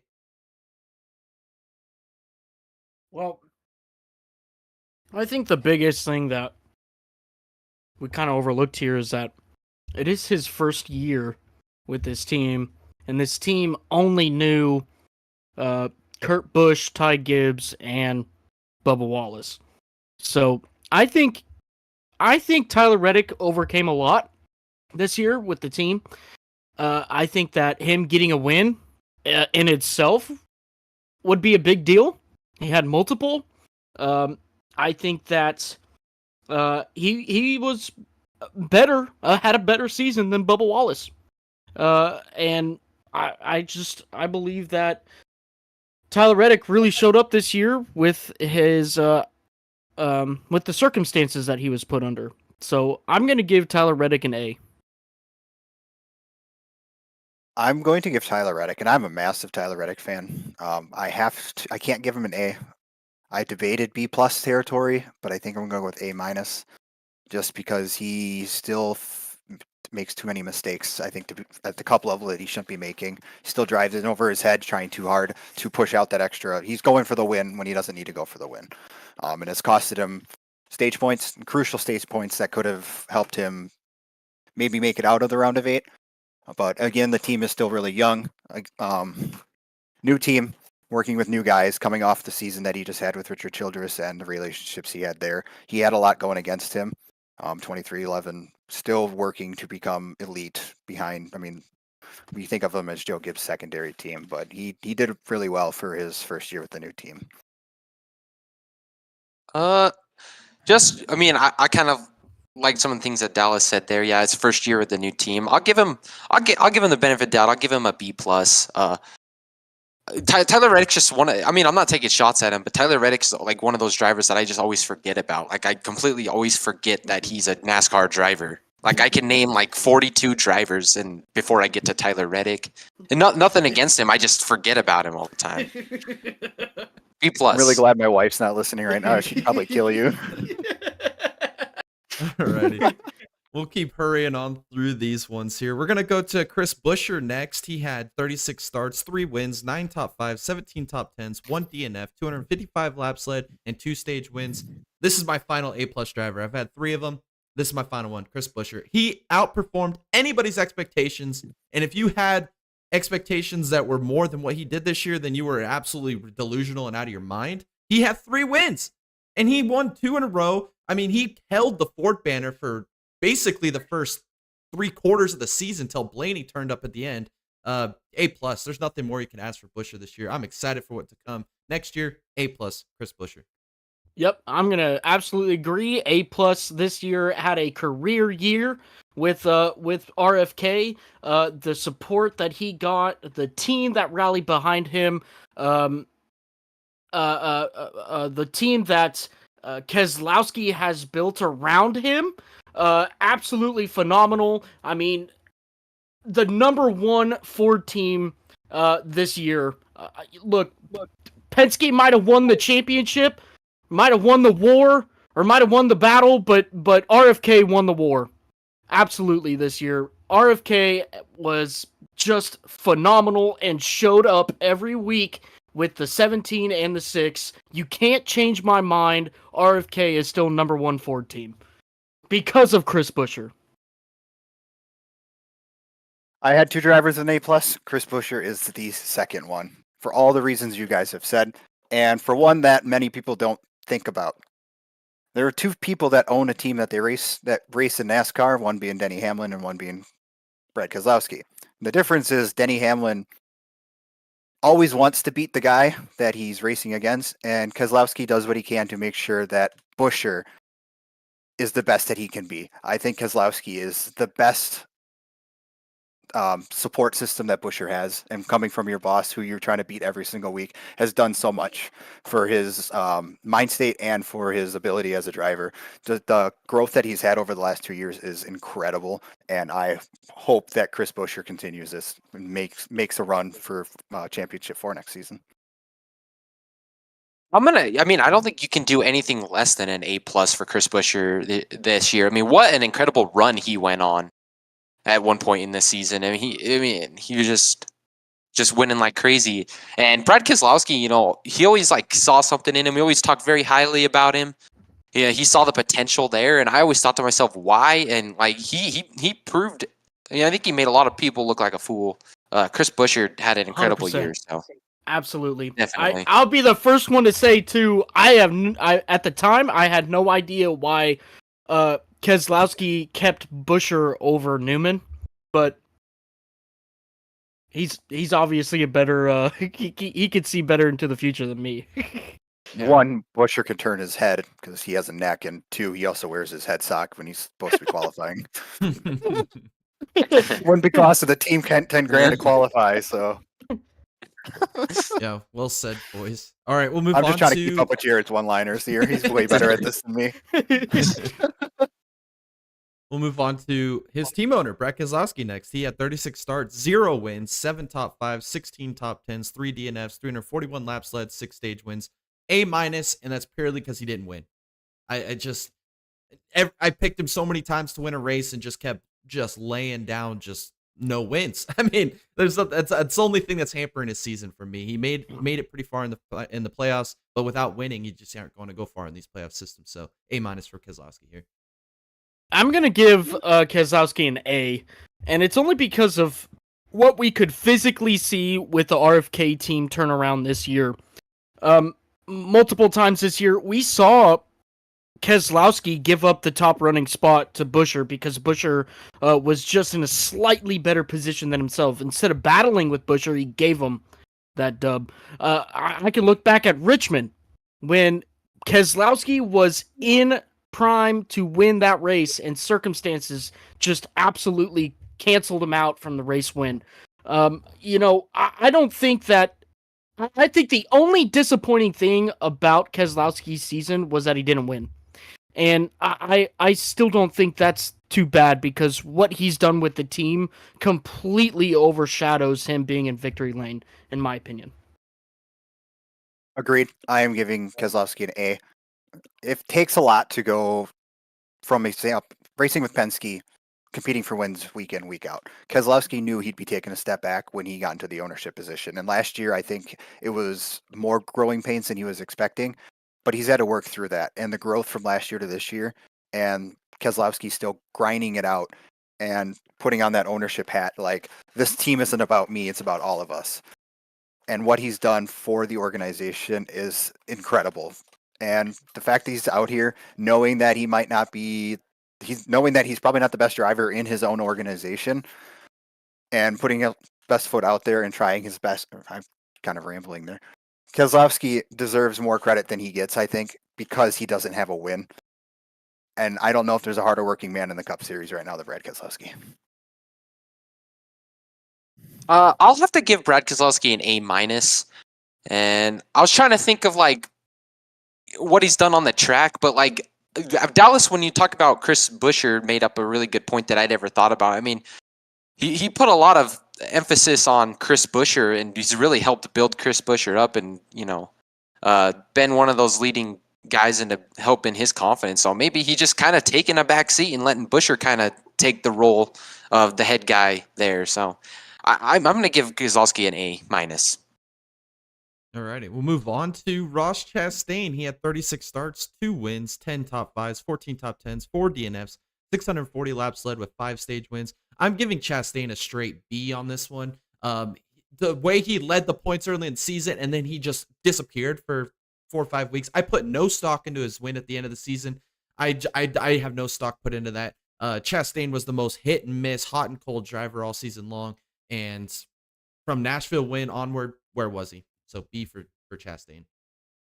[SPEAKER 3] Well, I think the biggest thing that we kind of overlooked here is that it is his first year with this team, and this team only knew Kurt Busch, Ty Gibbs, and Bubba Wallace. So I think Tyler Reddick overcame a lot this year with the team. I think that him getting a win in itself would be a big deal. He had multiple. I think that he was better, had a better season than Bubba Wallace. And I believe that Tyler Reddick really showed up this year with his with the circumstances that he was put under. So I'm going to give Tyler Reddick an A.
[SPEAKER 5] I'm going to give Tyler Reddick, and I'm a massive Tyler Reddick fan. I can't give him an A. I debated B plus territory, but I think I'm going to go with A minus, just because he still makes too many mistakes. I think at the cup level that he shouldn't be making. He still drives it over his head, trying too hard to push out that extra. He's going for the win when he doesn't need to go for the win, and it's costed him stage points, crucial stage points that could have helped him maybe make it out of the round of 8. But again, the team is still really young. New team, working with new guys, coming off the season that he just had with Richard Childress and the relationships he had there. He had a lot going against him. 23-11, still working to become elite behind. I mean, we think of him as Joe Gibbs' secondary team, but he did really well for his first year with the new team.
[SPEAKER 4] I kind of like some of the things that Dallas said there. Yeah, it's first year with the new team. I'll give him the benefit of the doubt. I'll give him a B+. Tyler Reddick's just one. I mean, I'm not taking shots at him, but Tyler Reddick's like one of those drivers that I just always forget about. Like, I completely always forget that he's a NASCAR driver. Like, I can name like 42 drivers and before I get to Tyler Reddick. And nothing against him. I just forget about him all the time. B+.
[SPEAKER 5] I'm really glad my wife's not listening right now. She'd probably kill you.
[SPEAKER 2] Alrighty. We'll keep hurrying on through these ones here. We're going to go to Chris Buescher next. He had 36 starts, 3 wins, 9 top 5s, 17 top 10s, 1 DNF, 255 laps led, and 2 stage wins. This is my final A+ driver. I've had 3 of them. This is my final one, Chris Buescher. He outperformed anybody's expectations, and if you had expectations that were more than what he did this year, then you were absolutely delusional and out of your mind. He had 3 wins, and he won 2 in a row. I mean, he held the Ford banner for basically the first 3 quarters of the season until Blaney turned up at the end. A+. There's nothing more you can ask for Buescher this year. I'm excited for what to come next year. A+, Chris Buescher.
[SPEAKER 3] Yep, I'm gonna absolutely agree. A+ this year, had a career year with RFK. The support that he got, the team that rallied behind him, the team that Keselowski has built around him. Absolutely phenomenal. I mean, the number 1 Ford team this year. Look, Penske might have won the championship, might have won the war, or might have won the battle, but RFK won the war. Absolutely this year. RFK was just phenomenal and showed up every week with the 17 and the 6. You can't change my mind. RFK is still number 1 Ford team. Because of Chris Buescher.
[SPEAKER 5] I had 2 drivers in A+. Chris Buescher is the second one for all the reasons you guys have said, and for one that many people don't think about. There are 2 people that own a team that race in NASCAR, one being Denny Hamlin and one being Brad Keselowski. The difference is Denny Hamlin always wants to beat the guy that he's racing against, and Keselowski does what he can to make sure that Buescher is the best that he can be. I think Keselowski is the best support system that Buescher has, and coming from your boss who you're trying to beat every single week has done so much for his mind state and for his ability as a driver. The growth that he's had over the last 2 years is incredible, and I hope that Chris Buescher continues this and makes a run for championship 4 next season.
[SPEAKER 4] I don't think you can do anything less than an A+ for Chris Buescher this year. I mean, what an incredible run he went on at one point in the season. He was just winning like crazy. And Brad Keselowski, he always saw something in him. We always talked very highly about him. Yeah, he saw the potential there, and I always thought to myself, why? And he proved. I think he made a lot of people look like a fool. Chris Buescher had an incredible
[SPEAKER 3] 100%.
[SPEAKER 4] year. So.
[SPEAKER 3] Absolutely.
[SPEAKER 4] Definitely.
[SPEAKER 3] I'll be the first one to say too. At the time I had no idea why Keselowski kept Buescher over Newman, but he's obviously a better. He could see better into the future than me.
[SPEAKER 5] Yeah. 1, Buescher can turn his head because he has a neck, and 2, he also wears his head sock when he's supposed to be qualifying. Wouldn't be costing the team $10,000 to qualify, so.
[SPEAKER 2] Yeah, well said, boys. All right, we'll move
[SPEAKER 5] I'm
[SPEAKER 2] on
[SPEAKER 5] just trying to keep up with Jared's one-liners here. He's way better at this than me.
[SPEAKER 2] We'll move on to his team owner, Brad Keselowski, next. He had 36 starts, 0 wins, 7 top 5s, 16 top 10s, 3 DNFs, 341 laps led, 6 stage wins. A-, and that's purely because he didn't win. I picked him so many times to win a race and just kept laying down just no wins. I mean, that's the only thing that's hampering his season for me. He made it pretty far in the playoffs, but without winning, you just aren't going to go far in these playoff systems. So A- for Keselowski here.
[SPEAKER 3] I'm gonna give Keselowski an A, and it's only because of what we could physically see with the RFK team turnaround this year. Multiple times this year, we saw Keselowski give up the top running spot to Buescher because Buescher was just in a slightly better position than himself. Instead of battling with Buescher, he gave him that dub. I can look back at Richmond when Keselowski was in prime to win that race, and circumstances just absolutely canceled him out from the race win. I don't think that. I think the only disappointing thing about Keselowski's season was that he didn't win. And I still don't think that's too bad because what he's done with the team completely overshadows him being in victory lane, in my opinion.
[SPEAKER 5] Agreed. I am giving Keselowski an A. It takes a lot to go from racing with Penske, competing for wins week in, week out. Keselowski knew he'd be taking a step back when he got into the ownership position. And last year, I think it was more growing pains than he was expecting, but he's had to work through that. And the growth from last year to this year, and Keselowski's still grinding it out and putting on that ownership hat. Like, this team isn't about me, it's about all of us. And what he's done for the organization is incredible. And the fact that he's out here knowing that he might not be, knowing that he's probably not the best driver in his own organization, and putting his best foot out there and trying his best. I'm kind of rambling there. Keselowski deserves more credit than he gets, I think, because he doesn't have a win. And I don't know if there's a harder working man in the Cup Series right now than Brad Keselowski.
[SPEAKER 4] I'll have to give Brad Keselowski an A-. And I was trying to think of like what he's done on the track, but like Dallas, when you talk about Chris Buescher, made up a really good point that I never thought about. I mean, he put a lot of emphasis on Chris Buescher, and he's really helped build Chris Buescher up, and been one of those leading guys into helping his confidence. So maybe he just kind of taking a back seat and letting Buescher kind of take the role of the head guy there. So I'm going to give Keselowski an A-.
[SPEAKER 2] Alrighty, we'll move on to Ross Chastain. He had 36 starts, 2 wins, 10 top 5s, 14 top 10s, 4 DNFs, 640 laps led with 5 stage wins. I'm giving Chastain a straight B on this one. The way he led the points early in the season and then he just disappeared for 4 or 5 weeks. I put no stock into his win at the end of the season. I have no stock put into that. Chastain was the most hit and miss, hot and cold driver all season long. And from Nashville win onward, where was he? So B for Chastain.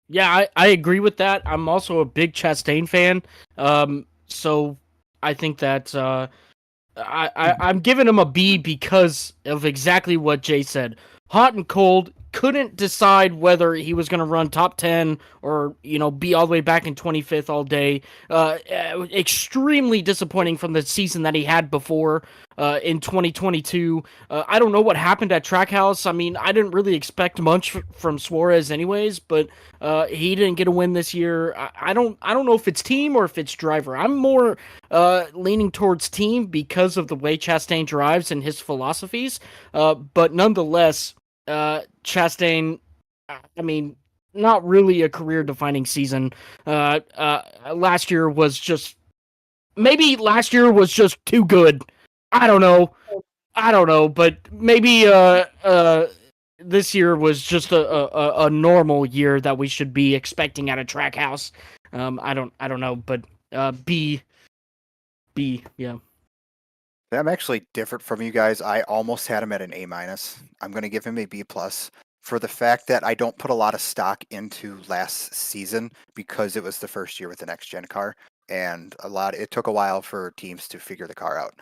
[SPEAKER 3] Yeah, I agree with that. I'm also a big Chastain fan. So I think that I'm giving him a B because of exactly what Jay said. Hot and cold, couldn't decide whether he was going to run top 10 or, be all the way back in 25th all day. Extremely disappointing from the season that he had before in 2022. I don't know what happened at Trackhouse. I mean, I didn't really expect much from Suarez anyways, but he didn't get a win this year. I don't know if it's team or if it's driver. I'm more leaning towards team because of the way Chastain drives and his philosophies. But nonetheless, Chastain, I mean, not really a career-defining season. Last year was just too good. I don't know, but maybe this year was just a normal year that we should be expecting at a Trackhouse. I don't know, but B, yeah.
[SPEAKER 5] I'm actually different from you guys. I almost had him at an A-. I'm going to give him a B+ for the fact that I don't put a lot of stock into last season because it was the first year with the next gen car, and it took a while for teams to figure the car out.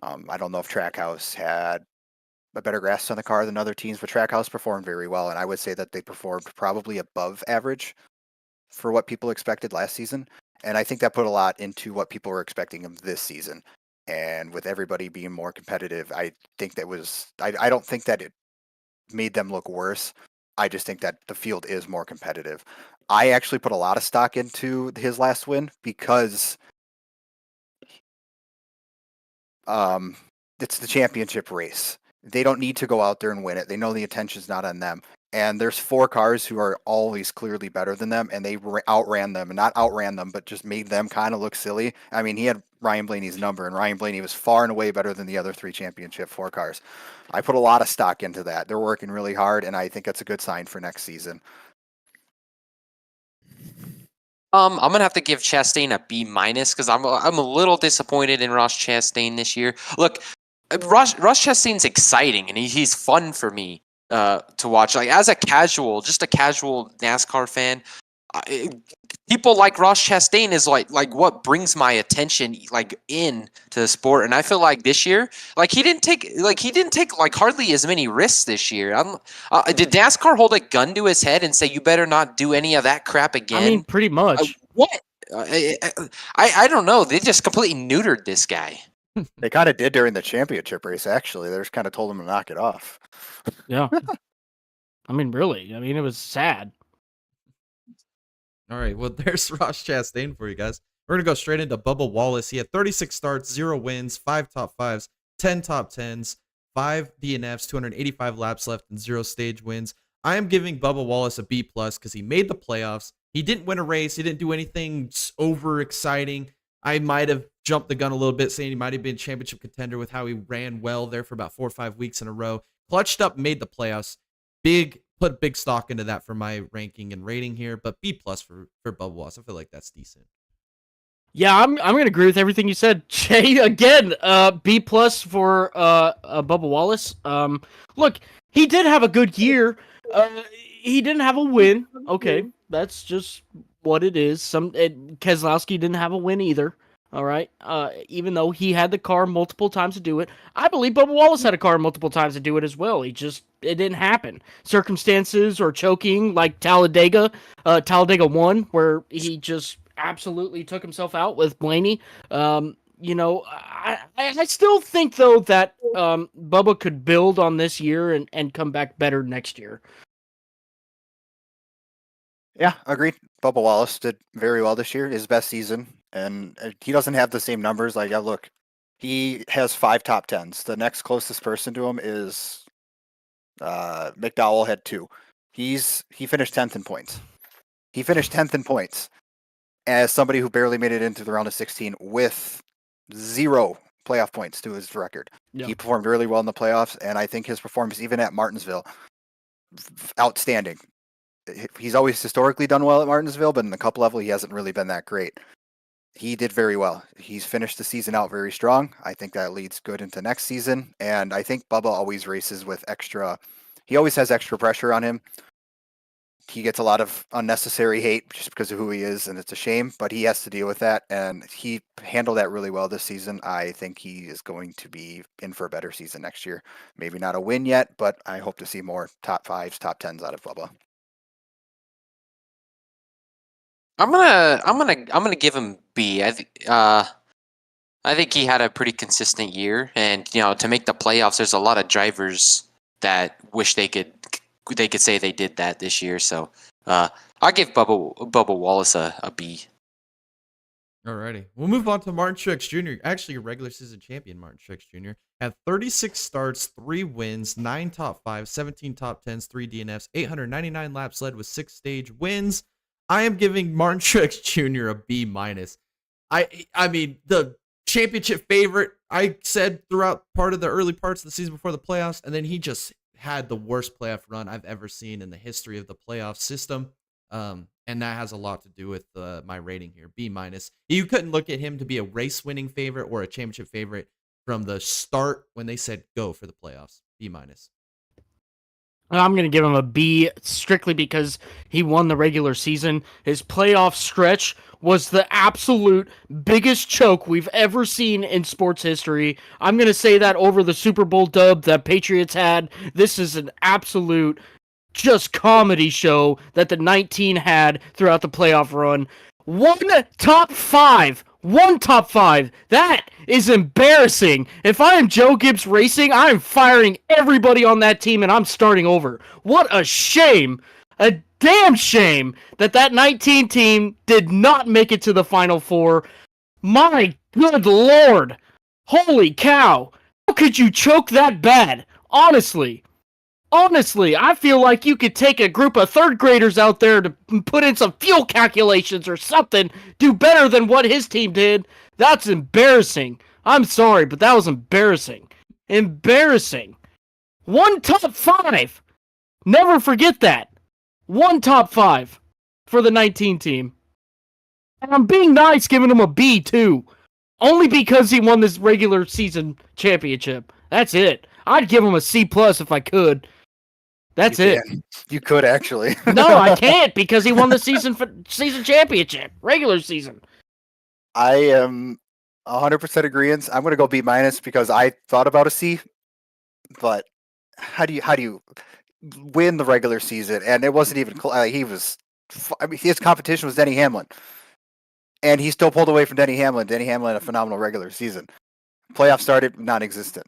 [SPEAKER 5] I don't know if Trackhouse had a better grasp on the car than other teams, but Trackhouse performed very well, and I would say that they performed probably above average for what people expected last season. And I think that put a lot into what people were expecting of this season. And with everybody being more competitive, I think that was, I don't think that it made them look worse. I just think that the field is more competitive. I actually put a lot of stock into his last win because it's the championship race. They don't need to go out there and win it. They know the attention's not on them. And there's 4 cars who are always clearly better than them, and they outran them, and not outran them, but just made them kind of look silly. I mean, he had Ryan Blaney's number, and Ryan Blaney was far and away better than the other 3 championship 4 cars. I put a lot of stock into that. They're working really hard, and I think that's a good sign for next season.
[SPEAKER 4] I'm gonna have to give Chastain a B- because I'm a little disappointed in Ross Chastain this year. Look, Ross Chastain's exciting and he's fun for me to watch. Like as a casual NASCAR fan, people like Ross Chastain is like what brings my attention like in to the sport. And I feel like this year, he didn't take hardly as many risks this year. Did NASCAR hold a gun to his head and say you better not do any of that crap again?
[SPEAKER 3] I mean, pretty much.
[SPEAKER 4] What? I don't know. They just completely neutered this guy.
[SPEAKER 5] They kind of did during the championship race, actually. They just kind of told him to knock it off.
[SPEAKER 3] Yeah. I mean, really. I mean, it was sad.
[SPEAKER 2] All right, well, there's Ross Chastain for you guys. We're going to go straight into Bubba Wallace. He had 36 starts, 0 wins, 5 top 5s, 10 top 10s, 5 DNFs, 285 laps left, and 0 stage wins. I am giving Bubba Wallace a B+ because he made the playoffs. He didn't win a race. He didn't do anything over exciting. I might have jumped the gun a little bit, saying he might have been championship contender with how he ran well there for about 4 or 5 weeks in a row. Clutched up, made the playoffs. Put big stock into that for my ranking and rating here, but B+ for Bubba Wallace. I feel like that's decent.
[SPEAKER 3] Yeah, I'm going to agree with everything you said. Jay, again, B+ for Bubba Wallace. Look, he did have a good year. He didn't have a win. Okay, that's just what it is. Keselowski didn't have a win either. All right, even though he had the car multiple times to do it, I believe Bubba Wallace had a car multiple times to do it as well. It didn't happen. Circumstances or choking like Talladega 1, where he just absolutely took himself out with Blaney. I still think though that Bubba could build on this year and come back better next year.
[SPEAKER 5] Yeah, agreed. Bubba Wallace did very well this year, his best season, and he doesn't have the same numbers. Look, he has 5 top 10s. The next closest person to him is McDowell had 2. He finished 10th in points. He finished 10th in points as somebody who barely made it into the round of 16 with 0 playoff points to his record. Yeah. He performed really well in the playoffs, and I think his performance, even at Martinsville, outstanding. He's always historically done well at Martinsville, but in the Cup level, he hasn't really been that great. He did very well. He's finished the season out very strong. I think that leads good into next season, and I think Bubba always races with he always has extra pressure on him. He gets a lot of unnecessary hate just because of who he is, and it's a shame, but he has to deal with that, and he handled that really well this season. I think he is going to be in for a better season next year. Maybe not a win yet, but I hope to see more top 5s, top 10s out of Bubba.
[SPEAKER 4] I'm gonna give him B. I think he had a pretty consistent year, and to make the playoffs, there's a lot of drivers that wish they could say they did that this year. So I'll give Bubba Wallace a B.
[SPEAKER 2] Alrighty, we'll move on to Martin Truex Jr. Actually, a regular season champion, Martin Truex Jr. had 36 starts, 3 wins, 9 top 5s, 17 top 10s, 3 DNFs, 899 laps led with 6 stage wins. I am giving Martin Truex Jr. a B-. I mean, the championship favorite, I said throughout part of the early parts of the season before the playoffs, and then he just had the worst playoff run I've ever seen in the history of the playoff system. And that has a lot to do with my rating here, B-. You couldn't look at him to be a race-winning favorite or a championship favorite from the start when they said go for the playoffs. B-.
[SPEAKER 3] I'm going to give him a B strictly because he won the regular season. His playoff stretch was the absolute biggest choke we've ever seen in sports history. I'm going to say that over the Super Bowl dub that Patriots had. This is an absolute just comedy show that the 19 had throughout the playoff run. One top five. That is embarrassing. If I am Joe Gibbs Racing, I am firing everybody on that team and I'm starting over. What a shame. A damn shame that 19 team did not make it to the Final Four. My good Lord. Holy cow. How could you choke that bad? Honestly, I feel like you could take a group of third graders out there to put in some fuel calculations or something, do better than what his team did. That's embarrassing. I'm sorry, but that was embarrassing. Embarrassing. 1 top 5. Never forget that. 1 top 5 for the 19 team. And I'm being nice giving him a B too. Only because he won this regular season championship. That's it. I'd give him a C+ if I could. That's it.
[SPEAKER 5] You could actually.
[SPEAKER 3] No, I can't because he won the season championship, regular season.
[SPEAKER 5] I am 100% agreeance. I'm going to go B- because I thought about a C, but how do you win the regular season? And it wasn't even his competition was Denny Hamlin, and he still pulled away from Denny Hamlin. Denny Hamlin had a phenomenal regular season. Playoff started non-existent.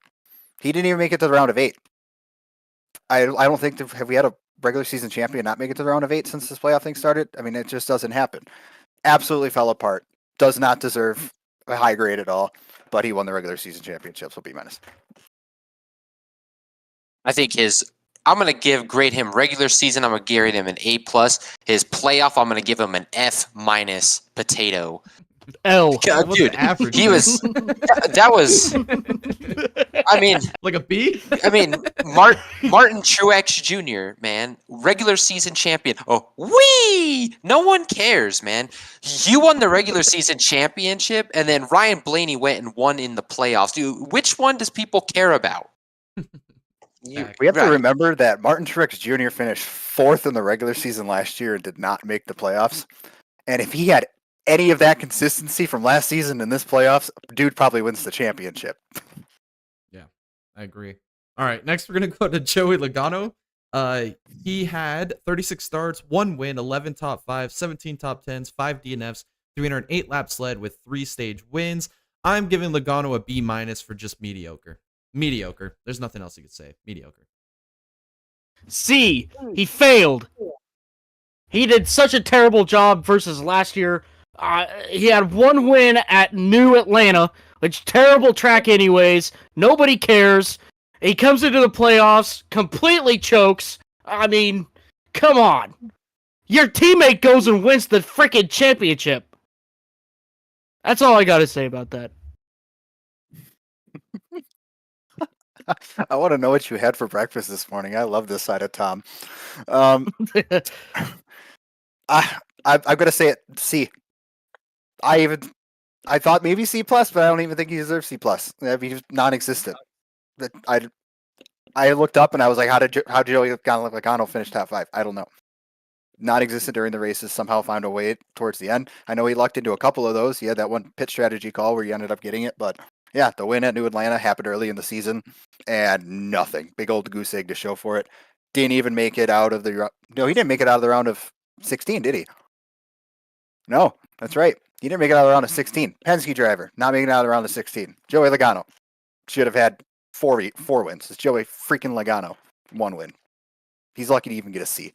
[SPEAKER 5] He didn't even make it to the round of 8. I don't think have we had a regular season champion not make it to the round of 8 since this playoff thing started. I mean, it just doesn't happen. Absolutely fell apart. Does not deserve a high grade at all. But he won the regular season championship, so B-.
[SPEAKER 4] I think I'm going to grade him regular season. I'm going to grade him an A+. His playoff, I'm going to give him an F- potato.
[SPEAKER 3] L.
[SPEAKER 4] Dude,
[SPEAKER 2] average?
[SPEAKER 4] he was, that was, I mean,
[SPEAKER 2] Like a B?
[SPEAKER 4] I mean, Martin Truex Jr., man, regular season champion. Oh, wee! No one cares, man. You won the regular season championship, and then Ryan Blaney went and won in the playoffs. Dude, which one does people care about?
[SPEAKER 5] We have to remember that Martin Truex Jr. finished 4th in the regular season last year and did not make the playoffs. And if he had any of that consistency from last season in this playoffs, dude probably wins the championship.
[SPEAKER 2] Yeah, I agree. All right, next we're going to go to Joey Logano. He had 36 starts, 1 win, 11 top 5, 17 top 10s, 5 DNFs, 308 laps led with 3 stage wins. I'm giving Logano a B- for just mediocre. Mediocre. There's nothing else you could say. Mediocre.
[SPEAKER 3] C. He failed. He did such a terrible job versus last year. He had 1 win at New Atlanta, which terrible track anyways. Nobody cares. He comes into the playoffs, completely chokes. I mean, come on. Your teammate goes and wins the freaking championship. That's all I gotta say about that.
[SPEAKER 5] I want to know what you had for breakfast this morning. I love this side of Tom. I'm going to say it C. I thought maybe C+, but I don't even think he deserves C+. I mean, he's non-existent. I looked up and I was like, how did Joey Logano finish top 5? I don't know. Non-existent during the races, somehow found a way towards the end. I know he lucked into a couple of those. He had that one pit strategy call where he ended up getting it, but yeah, the win at New Atlanta happened early in the season, and nothing. Big old goose egg to show for it. Didn't even make it out of the... No, he didn't make it out of the round of 16, did he? No, that's right. He didn't make it out of the round of 16. Penske driver, not making it out of the round of 16. Joey Logano should have had 4 wins. It's Joey freaking Logano. 1 win. He's lucky to even get a C.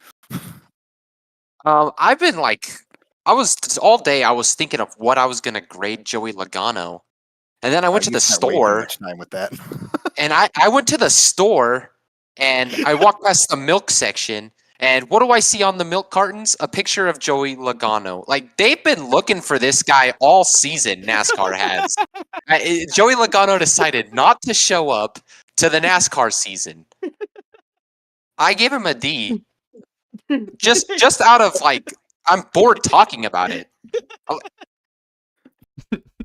[SPEAKER 4] I've been all day I was thinking of what I was going to grade Joey Logano. And then I went to the store.
[SPEAKER 5] Much time with that.
[SPEAKER 4] And I went to the store and I walked past the milk section. And what do I see on the milk cartons? A picture of Joey Logano. Like, they've been looking for this guy all season, NASCAR has. Joey Logano decided not to show up to the NASCAR season. I gave him a D. Just out of, I'm bored talking about it.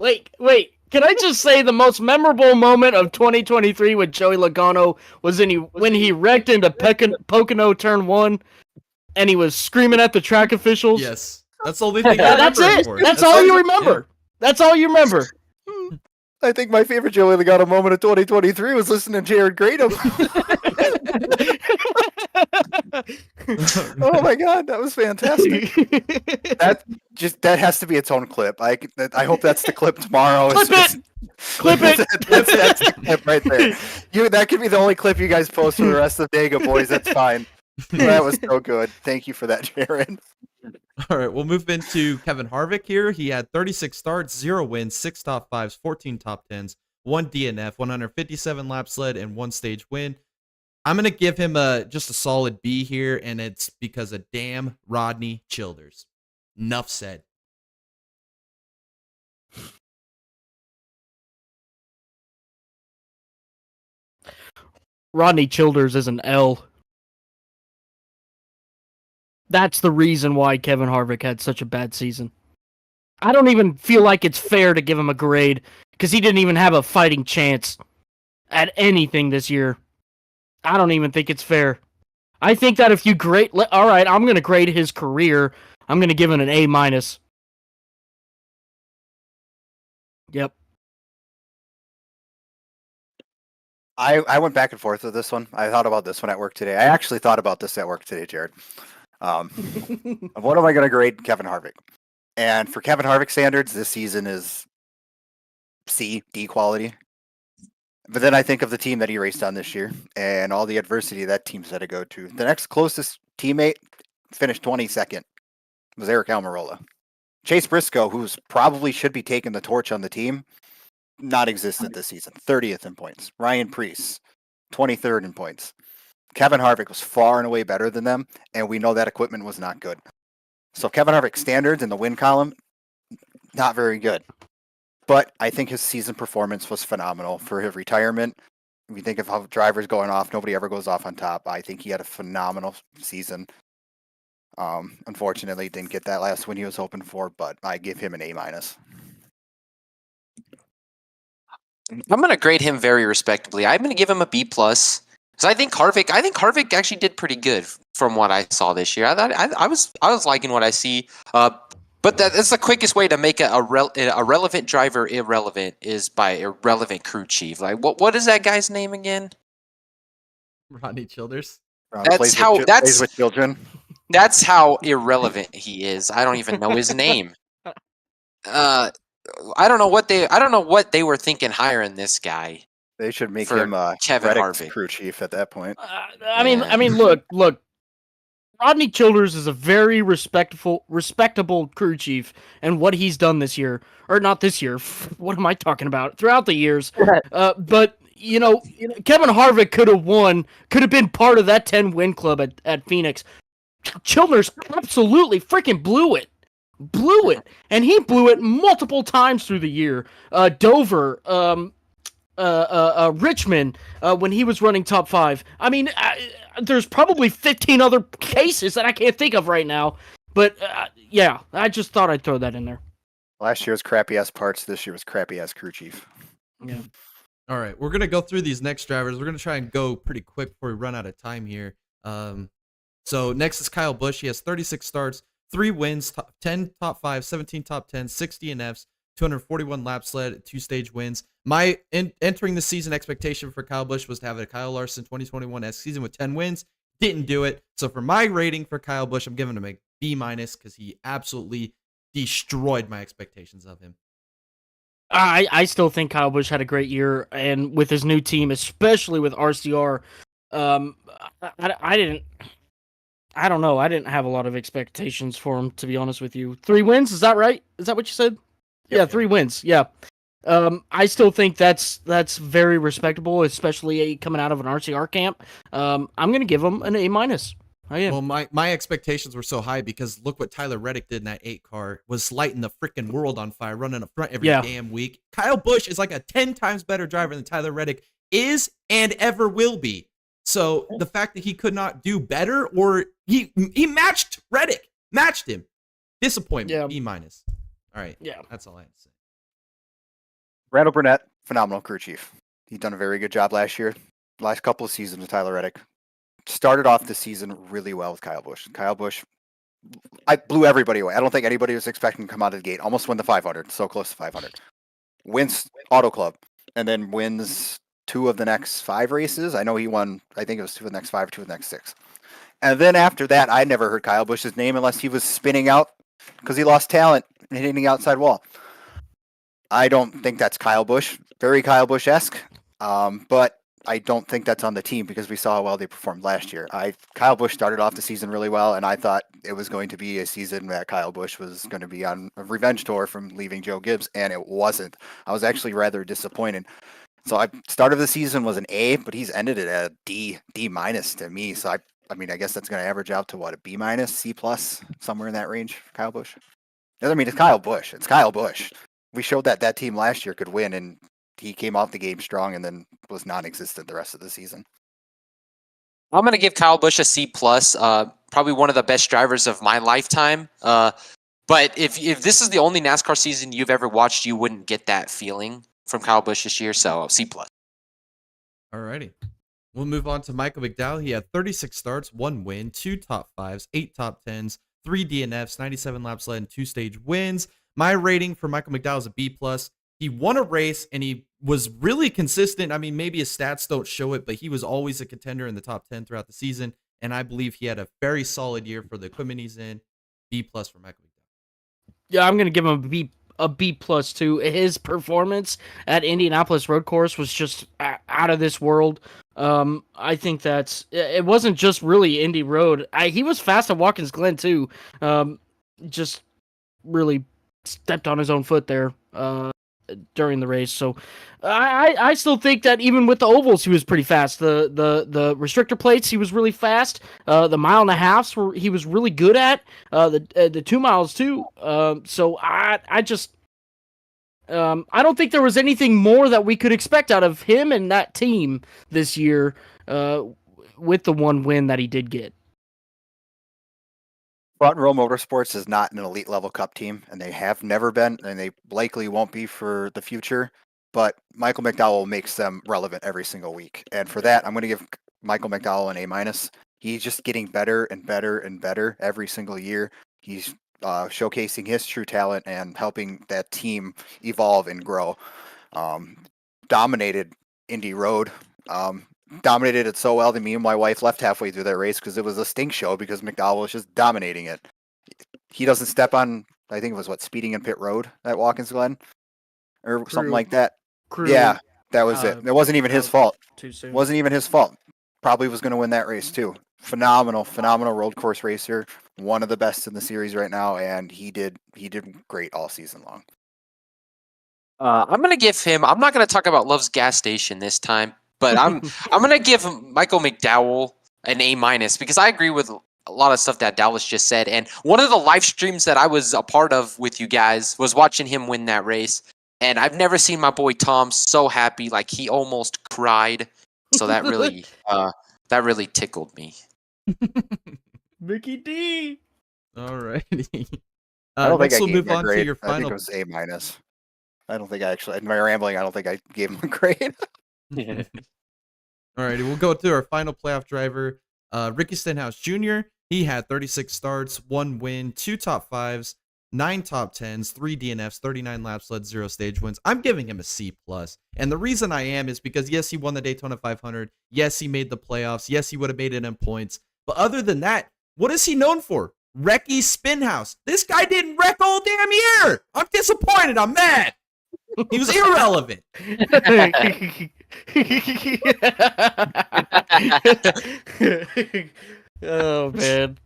[SPEAKER 3] Wait. Can I just say the most memorable moment of 2023 with Joey Logano was when he wrecked into Pocono Turn 1 and he was screaming at the track officials?
[SPEAKER 2] Yes. That's the only thing I
[SPEAKER 3] That's
[SPEAKER 2] remember
[SPEAKER 3] it.
[SPEAKER 2] for.
[SPEAKER 3] That's all you remember. Yeah. That's all you remember.
[SPEAKER 5] I think my favorite Joey Logano moment of 2023 was listening to Jared Graham. Oh my god, that was fantastic. That has to be its own clip. I hope that's the clip tomorrow.
[SPEAKER 3] Clip it.
[SPEAKER 5] That's the clip right there. That could be the only clip you guys post for the rest of the day, boys. That's fine. That was so good. Thank you for that, Jared.
[SPEAKER 2] All right, we'll move into Kevin Harvick here. He had 36 starts, 0 wins, 6 top 5s, 14 top 10s, 1 DNF, 157 lap sled, and 1 stage win. I'm going to give him just a solid B here, and it's because of damn Rodney Childers. Enough said.
[SPEAKER 3] Rodney Childers is an L. That's the reason why Kevin Harvick had such a bad season. I don't even feel like it's fair to give him a grade because he didn't even have a fighting chance at anything this year. I don't even think it's fair. I think that if you grade... All right, I'm going to grade his career. I'm going to give him an A-. Yep.
[SPEAKER 5] I went back and forth with this one. I thought about this one at work today. I actually thought about this at work today, Jared. What am I going to grade Kevin Harvick? And for Kevin Harvick standards, this season is C, D quality. But then I think of the team that he raced on this year and all the adversity that team's had to go to. The next closest teammate finished 22nd was Eric Almirola. Chase Briscoe, who's probably should be taking the torch on the team, not existent this season. 30th in points. Ryan Preece, 23rd in points. Kevin Harvick was far and away better than them, and we know that equipment was not good. So Kevin Harvick's standards in the win column, not very good. But I think his season performance was phenomenal for his retirement. If you think of how drivers going off, nobody ever goes off on top. I think he had a phenomenal season. Unfortunately, didn't get that last win he was hoping for, but I give him an A-.
[SPEAKER 4] I'm going to grade him very respectably. I'm going to give him a B+. Because I think Harvick actually did pretty good from what I saw this year. I was liking what I see. But that's the quickest way to make a relevant driver irrelevant is by irrelevant crew chief. Like what is that guy's name again?
[SPEAKER 2] Rodney Childers.
[SPEAKER 5] Plays with children.
[SPEAKER 4] That's how irrelevant he is. I don't even know his name. I don't know what they were thinking hiring this guy.
[SPEAKER 5] They should make him
[SPEAKER 4] Kevin
[SPEAKER 5] Reddick's
[SPEAKER 4] Harvick
[SPEAKER 5] crew chief at that point.
[SPEAKER 3] I mean, look. Rodney Childers is a very respectable crew chief, and what he's done this year, or not this year. What am I talking about? Throughout the years, but Kevin Harvick could have been part of that 10-win club at Phoenix. Childers absolutely freaking blew it, and he blew it multiple times through the year. Dover, Richmond, when he was running top 5. I mean, there's probably 15 other cases that I can't think of right now. But yeah, I just thought I'd throw that in there.
[SPEAKER 5] Last year was crappy ass parts. This year was crappy ass crew chief.
[SPEAKER 3] Yeah.
[SPEAKER 2] All right, we're gonna go through these next drivers. We're gonna try and go pretty quick before we run out of time here. So next is Kyle Busch. He has 36 starts, 3 wins, 10 top 5, 17 top 10, 6 DNFs, 241 lap sled, 2 stage wins. My entering the season expectation for Kyle Busch was to have a Kyle Larson 2021-esque season with 10 wins. Didn't do it. So for my rating for Kyle Busch, I'm giving him a B- because he absolutely destroyed my expectations of him.
[SPEAKER 3] I still think Kyle Busch had a great year, and with his new team, especially with RCR, I don't know. I didn't have a lot of expectations for him, to be honest with you. 3 wins, is that right? Is that what you said? Yep. Yeah, 3 wins. Yeah. I still think that's very respectable, especially coming out of an RCR camp. I'm going to give him an A-. I am.
[SPEAKER 2] Well, my expectations were so high because look what Tyler Reddick did in that 8 car. Was lighting the freaking world on fire, running up front every damn week. Kyle Busch is like a 10 times better driver than Tyler Reddick is and ever will be. So the fact that he could not do better, or he matched Reddick, matched him. Disappointment.
[SPEAKER 3] Yeah.
[SPEAKER 2] B-. All right.
[SPEAKER 3] Yeah.
[SPEAKER 2] That's all I have to say.
[SPEAKER 5] Randall Burnett, phenomenal crew chief. He's done a very good job last year. Last couple of seasons with Tyler Reddick. Started off the season really well with Kyle Busch. Kyle Busch, I blew everybody away. I don't think anybody was expecting to come out of the gate. Almost win the 500, so close to 500. Wins Auto Club, and then wins 2 of the next 5 races. I know he won, I think it was 2 of the next 5, 2 of the next 6. And then after that, I never heard Kyle Busch's name unless he was spinning out because he lost talent and hitting the outside wall. I don't think that's Kyle Busch. Very Kyle Busch-esque, but I don't think that's on the team because we saw how well they performed last year. Kyle Busch started off the season really well, and I thought it was going to be a season that Kyle Busch was going to be on a revenge tour from leaving Joe Gibbs, and it wasn't. I was actually rather disappointed. So I start of the season was an A, but he's ended it at a D minus to me. So I mean, I guess that's going to average out to what, a B minus, C plus, somewhere in that range for Kyle Busch. I mean, it's Kyle Busch. It's Kyle Busch. We showed that team last year could win, and he came off the game strong and then was non-existent the rest of the season.
[SPEAKER 4] I'm going to give Kyle Busch a C plus. Probably one of the best drivers of my lifetime. But if this is the only NASCAR season you've ever watched, you wouldn't get that feeling from Kyle Busch this year. So C plus.
[SPEAKER 2] Alrighty. We'll move on to Michael McDowell. He had 36 starts, 1 win, 2 top 5s, 8 top 10s, 3 DNFs, 97 laps led, and 2 stage wins. My rating for Michael McDowell is a B plus. He won a race and he was really consistent. I mean, maybe his stats don't show it, but he was always a contender in the top 10 throughout the season. And I believe he had a very solid year for the equipment he's in. B plus for Michael McDowell.
[SPEAKER 3] Yeah, I'm gonna give him a B plus too. His performance at Indianapolis Road Course was just out of this world. I think it wasn't just really Indy Road. He was fast at Watkins Glen too. Just really stepped on his own foot there during the race. So I still think that even with the ovals, he was pretty fast. The restrictor plates, he was really fast. The 1.5 miles he was really good at. The 2 miles too. So I don't think there was anything more that we could expect out of him and that team this year with the one win that he did get.
[SPEAKER 5] Front Row Motorsports is not an elite level cup team, and they have never been, and they likely won't be for the future. But Michael McDowell makes them relevant every single week. And for that, I'm going to give Michael McDowell an A minus. He's just getting better and better and better every single year. He's showcasing his true talent and helping that team evolve and grow. Dominated Indy Road. Dominated it so well that me and my wife left halfway through that race because it was a stink show because McDowell was just dominating it. He doesn't step on, I think it was speeding in pit road at Watkins Glen or something like that. Yeah, that was it. It wasn't even his fault.
[SPEAKER 3] Too soon.
[SPEAKER 5] Wasn't even his fault. Probably was going to win that race too. Phenomenal road course racer. One of the best in the series right now, and he did great all season long.
[SPEAKER 4] I'm going to give him. I'm not going to talk about Love's Gas Station this time, but I'm going to give Michael McDowell an A minus because I agree with a lot of stuff that Dallas just said. And one of the live streams that I was a part of with you guys was watching him win that race. And I've never seen my boy Tom so happy, like he almost cried. So that really tickled me.
[SPEAKER 3] Mickey D.
[SPEAKER 2] Alrighty.
[SPEAKER 5] I don't think I
[SPEAKER 2] we'll
[SPEAKER 5] gave
[SPEAKER 2] move
[SPEAKER 5] him a
[SPEAKER 2] on
[SPEAKER 5] grade.
[SPEAKER 2] to your
[SPEAKER 5] I think
[SPEAKER 2] final.
[SPEAKER 5] it was A minus. I don't think I actually, in my rambling, I don't think I gave him a grade.
[SPEAKER 2] Alrighty, we'll go to our final playoff driver, Ricky Stenhouse Jr. He had 36 starts, 1 win, 2 top 5s, 9 top 10s, 3 DNFs, 39 laps led, 0 stage wins. I'm giving him a C plus, and the reason I am is because yes, he won the Daytona 500. Yes, he made the playoffs. Yes, he would have made it in points. But other than that, what is he known for? Wrecky Spinhouse. This guy didn't wreck all damn year. I'm disappointed. I'm mad. He was irrelevant.
[SPEAKER 3] Oh man.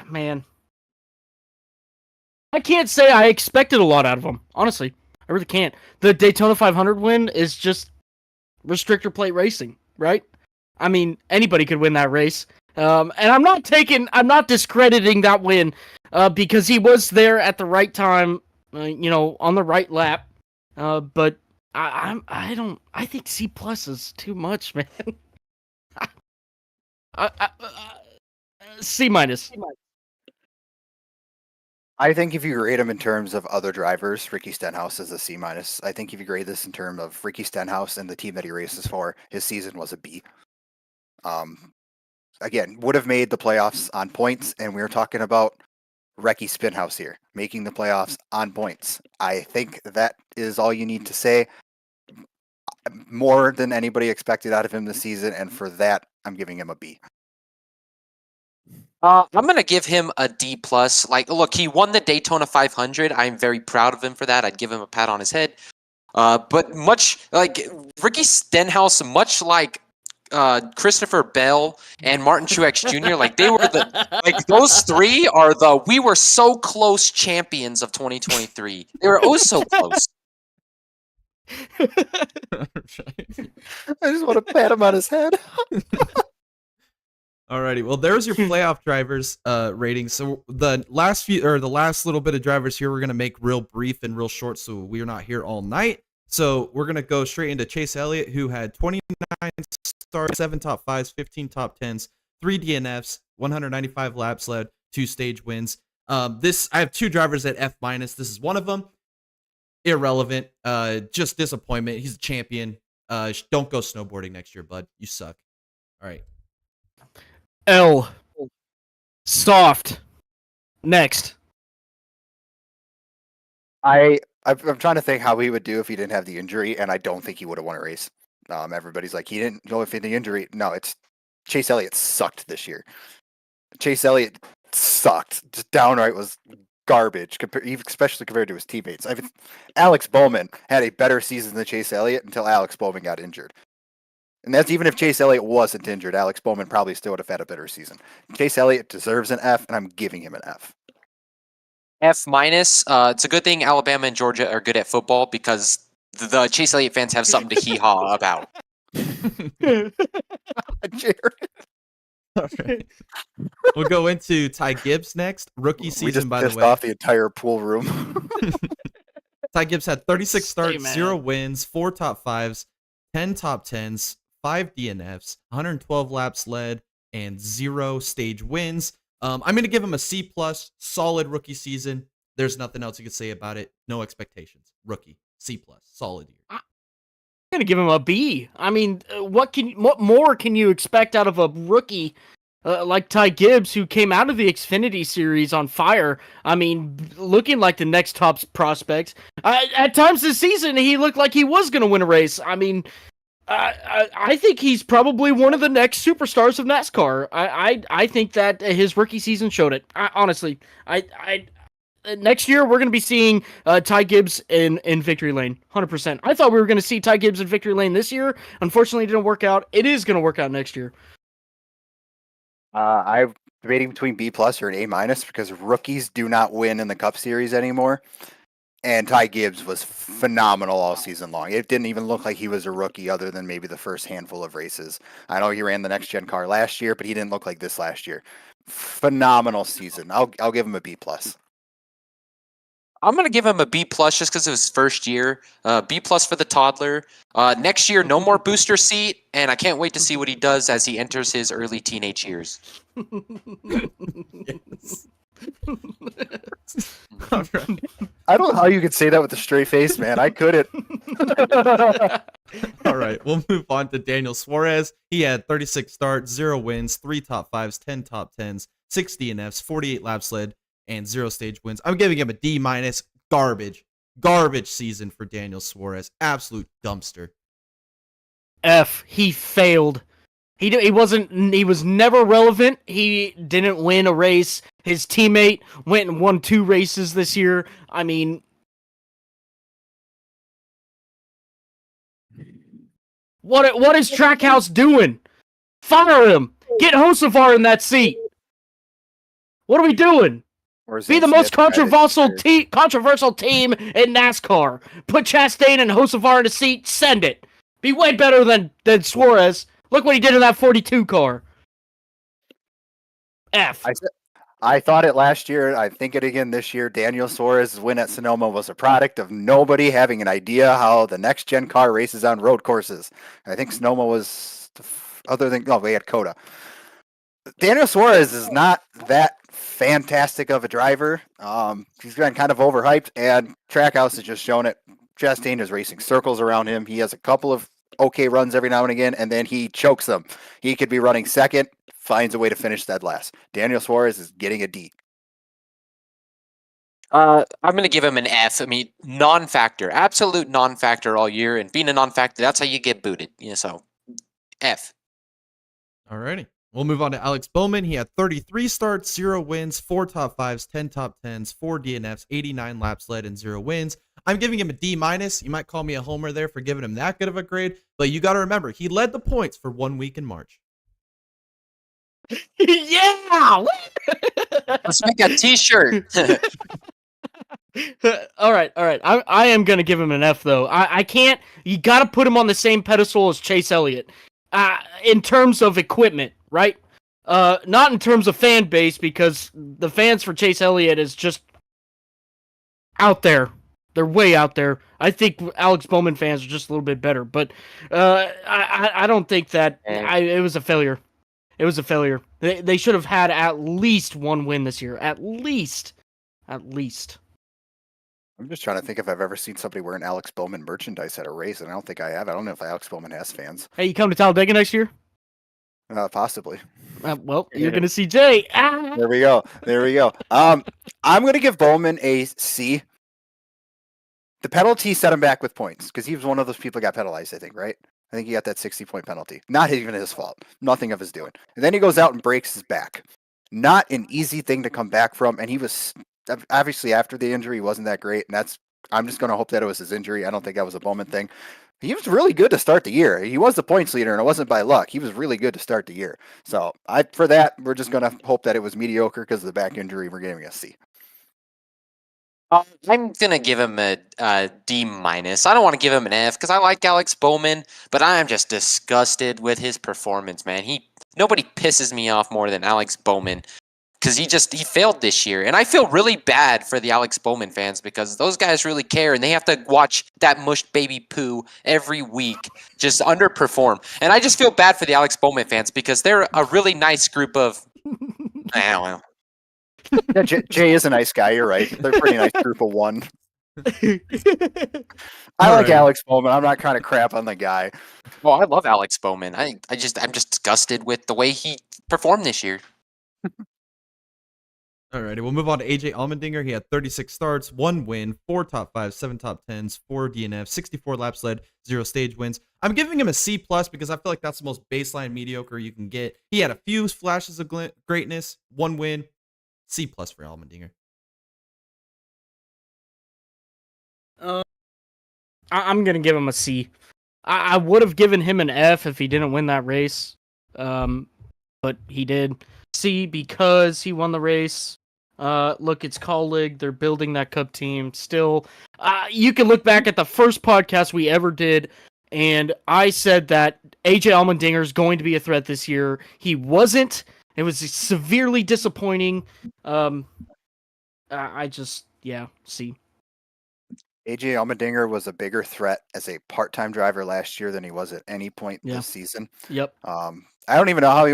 [SPEAKER 3] Man. I can't say I expected a lot out of him. Honestly, I really can't. The Daytona 500 win is just restrictor plate racing, right? I mean, anybody could win that race. And I'm not discrediting that win because he was there at the right time, on the right lap. But I think C plus is too much, man. C minus.
[SPEAKER 5] I think if you grade him in terms of other drivers, Ricky Stenhouse is a C minus. I think if you grade this in terms of Ricky Stenhouse and the team that he races for, his season was a B. Again, would have made the playoffs on points, and we were talking about Ricky Spinhouse here, making the playoffs on points. I think that is all you need to say. More than anybody expected out of him this season, and for that, I'm giving him a B.
[SPEAKER 4] I'm gonna give him a D plus. Like, look, he won the Daytona 500. I'm very proud of him for that. I'd give him a pat on his head. But much like Ricky Stenhouse, much like Christopher Bell and Martin Truex Jr., like they were those three are we were so close champions of 2023. They were so close.
[SPEAKER 5] I just want to pat him on his head.
[SPEAKER 2] Alrighty, well, there's your playoff drivers ratings. So the last little bit of drivers here, we're gonna make real brief and real short, so we're not here all night. So we're gonna go straight into Chase Elliott, who had 29 starts, 7 top 5s, 15 top 10s, 3 DNFs, 195 laps led, 2 stage wins. I have 2 drivers at F-. This is one of them. Irrelevant. Just disappointment. He's a champion. Don't go snowboarding next year, bud. You suck. All right.
[SPEAKER 3] L. Soft. Next.
[SPEAKER 5] I'm trying to think how he would do if he didn't have the injury, and I don't think he would have won a race. Everybody's like, he didn't go with the injury. No, it's Chase Elliott sucked this year. Chase Elliott sucked. Just downright was garbage, especially compared to his teammates. Alex Bowman had a better season than Chase Elliott until Alex Bowman got injured. And that's even if Chase Elliott wasn't injured. Alex Bowman probably still would have had a better season. Chase Elliott deserves an F, and I'm giving him an F.
[SPEAKER 4] F-. It's a good thing Alabama and Georgia are good at football because the Chase Elliott fans have something to hee-haw about.
[SPEAKER 5] Jared.
[SPEAKER 2] All right. We'll go into Ty Gibbs next. Rookie season,
[SPEAKER 5] We just
[SPEAKER 2] by the
[SPEAKER 5] pissed
[SPEAKER 2] way.
[SPEAKER 5] off the entire pool room.
[SPEAKER 2] Ty Gibbs had 36 starts,
[SPEAKER 3] man.
[SPEAKER 2] 0 wins, 4 top 5s, 10 top 10s, 5 DNFs, 112 laps led, and 0 stage wins. I'm going to give him a C+, solid rookie season. There's nothing else you could say about it. No expectations. Rookie, C+, solid year.
[SPEAKER 3] I'm gonna give him a B. I mean, what more can you expect out of a rookie like Ty Gibbs, who came out of the Xfinity series on fire? I mean, looking like the next top prospect. At times this season, he looked like he was gonna win a race. I mean, I think he's probably one of the next superstars of NASCAR. I think that his rookie season showed it. Honestly, next year we're going to be seeing Ty Gibbs in victory lane, 100%. I thought we were going to see Ty Gibbs in victory lane this year. Unfortunately, it didn't work out. It is going to work out next year.
[SPEAKER 5] I'm debating between B+ or an A- because rookies do not win in the Cup Series anymore. And Ty Gibbs was phenomenal all season long. It didn't even look like he was a rookie other than maybe the first handful of races. I know he ran the next gen car last year, but he didn't look like this last year. Phenomenal season. I'll give him a B+.
[SPEAKER 4] I'm going to give him a B+ just because it was his first year. B+ for the toddler. Next year, no more booster seat, and I can't wait to see what he does as he enters his early teenage years.
[SPEAKER 2] Yes. All right.
[SPEAKER 5] I don't know how you could say that with a straight face, man. I couldn't.
[SPEAKER 2] All right, we'll move on to Daniel Suarez. He had 36 starts, 0 wins, 3 top 5s, 10 top 10s, 6 DNFs, 48 laps led, and 0 stage wins. I'm giving him a D-. Garbage season for Daniel Suarez. Absolute dumpster.
[SPEAKER 3] F. He failed. He was never relevant. He didn't win a race. His teammate went and won 2 races this year. I mean, what is Trackhouse doing? Fire him. Get Hocevar in that seat. What are we doing? Be the most controversial team in NASCAR. Put Chastain and Hocevar in a seat. Send it. Be way better than Suarez. Look what he did in that 42 car. F.
[SPEAKER 5] I thought it last year. I think it again this year. Daniel Suarez's win at Sonoma was a product of nobody having an idea how the next gen car races on road courses. I think Sonoma was we had Coda. Daniel Suarez is not that fantastic of a driver. He's been kind of overhyped, and Trackhouse has just shown it. Chastain is racing circles around him. He has a couple of okay runs every now and again, and then he chokes them. He could be running second, finds a way to finish dead last. Daniel Suarez is getting a D.
[SPEAKER 4] I'm going to give him an F. I mean, non-factor, absolute non-factor all year, and being a non-factor, that's how you get booted. Yeah, so F.
[SPEAKER 2] Alrighty. We'll move on to Alex Bowman. He had 33 starts, 0 wins, 4 top 5s, 10 top 10s, 4 DNFs, 89 laps led, and 0 wins. I'm giving him a D-. You might call me a homer there for giving him that good of a grade, but you got to remember, he led the points for 1 week in March.
[SPEAKER 3] Yeah!
[SPEAKER 4] Let's make a t-shirt.
[SPEAKER 3] All right. I am gonna give him an F though. I can't. You got to put him on the same pedestal as Chase Elliott, in terms of equipment, right? Not in terms of fan base, because the fans for Chase Elliott is just out there. They're way out there. I think Alex Bowman fans are just a little bit better, but I don't think that it was a failure. It was a failure. They should have had at least one win this year. At least.
[SPEAKER 5] I'm just trying to think if I've ever seen somebody wearing Alex Bowman merchandise at a race, and I don't think I have. I don't know if Alex Bowman has fans.
[SPEAKER 3] Hey, you come to Talladega next year?
[SPEAKER 5] Possibly.
[SPEAKER 3] Well, you're gonna see Jay.
[SPEAKER 5] There we go. I'm gonna give Bowman a C. The penalty set him back with points because he was one of those people who got penalized, I think, right? I think he got that 60-point penalty. Not even his fault. Nothing of his doing. And then he goes out and breaks his back. Not an easy thing to come back from. And he was, obviously, after the injury, he wasn't that great. And I'm just going to hope that it was his injury. I don't think that was a Bowman thing. He was really good to start the year. He was the points leader, and it wasn't by luck. He was really good to start the year. So for that, we're just going to hope that it was mediocre because of the back injury. We're giving a C.
[SPEAKER 4] I'm gonna give him a D minus. I don't want to give him an F because I like Alex Bowman, but I am just disgusted with his performance, man. Nobody pisses me off more than Alex Bowman because he failed this year, and I feel really bad for the Alex Bowman fans because those guys really care, and they have to watch that mushed baby poo every week just underperform, and I just feel bad for the Alex Bowman fans because they're a really nice group of. I don't know.
[SPEAKER 5] Yeah, Jay is a nice guy. You're right. They're a pretty nice group of one. I like Alex Bowman. I'm not trying to crap on the guy.
[SPEAKER 4] Well, I love Alex Bowman. I'm just disgusted with the way he performed this year.
[SPEAKER 2] Alrighty, we'll move on to AJ Allmendinger. He had 36 starts, 1 win, 4 top 5s, 7 top 10s, 4 DNFs, 64 laps led, 0 stage wins. I'm giving him a C+ because I feel like that's the most baseline mediocre you can get. He had a few flashes of greatness, 1 win. C+ for Allmendinger.
[SPEAKER 3] I'm gonna give him a C. I would have given him an F if he didn't win that race, but he did. C because he won the race. Look, it's Colleague. They're building that Cup team. Still, you can look back at the first podcast we ever did, and I said that AJ Allmendinger is going to be a threat this year. He wasn't. It was severely disappointing. C.
[SPEAKER 5] AJ Allmendinger was a bigger threat as a part-time driver last year than he was at any point this season.
[SPEAKER 3] Yep.
[SPEAKER 5] I don't even know how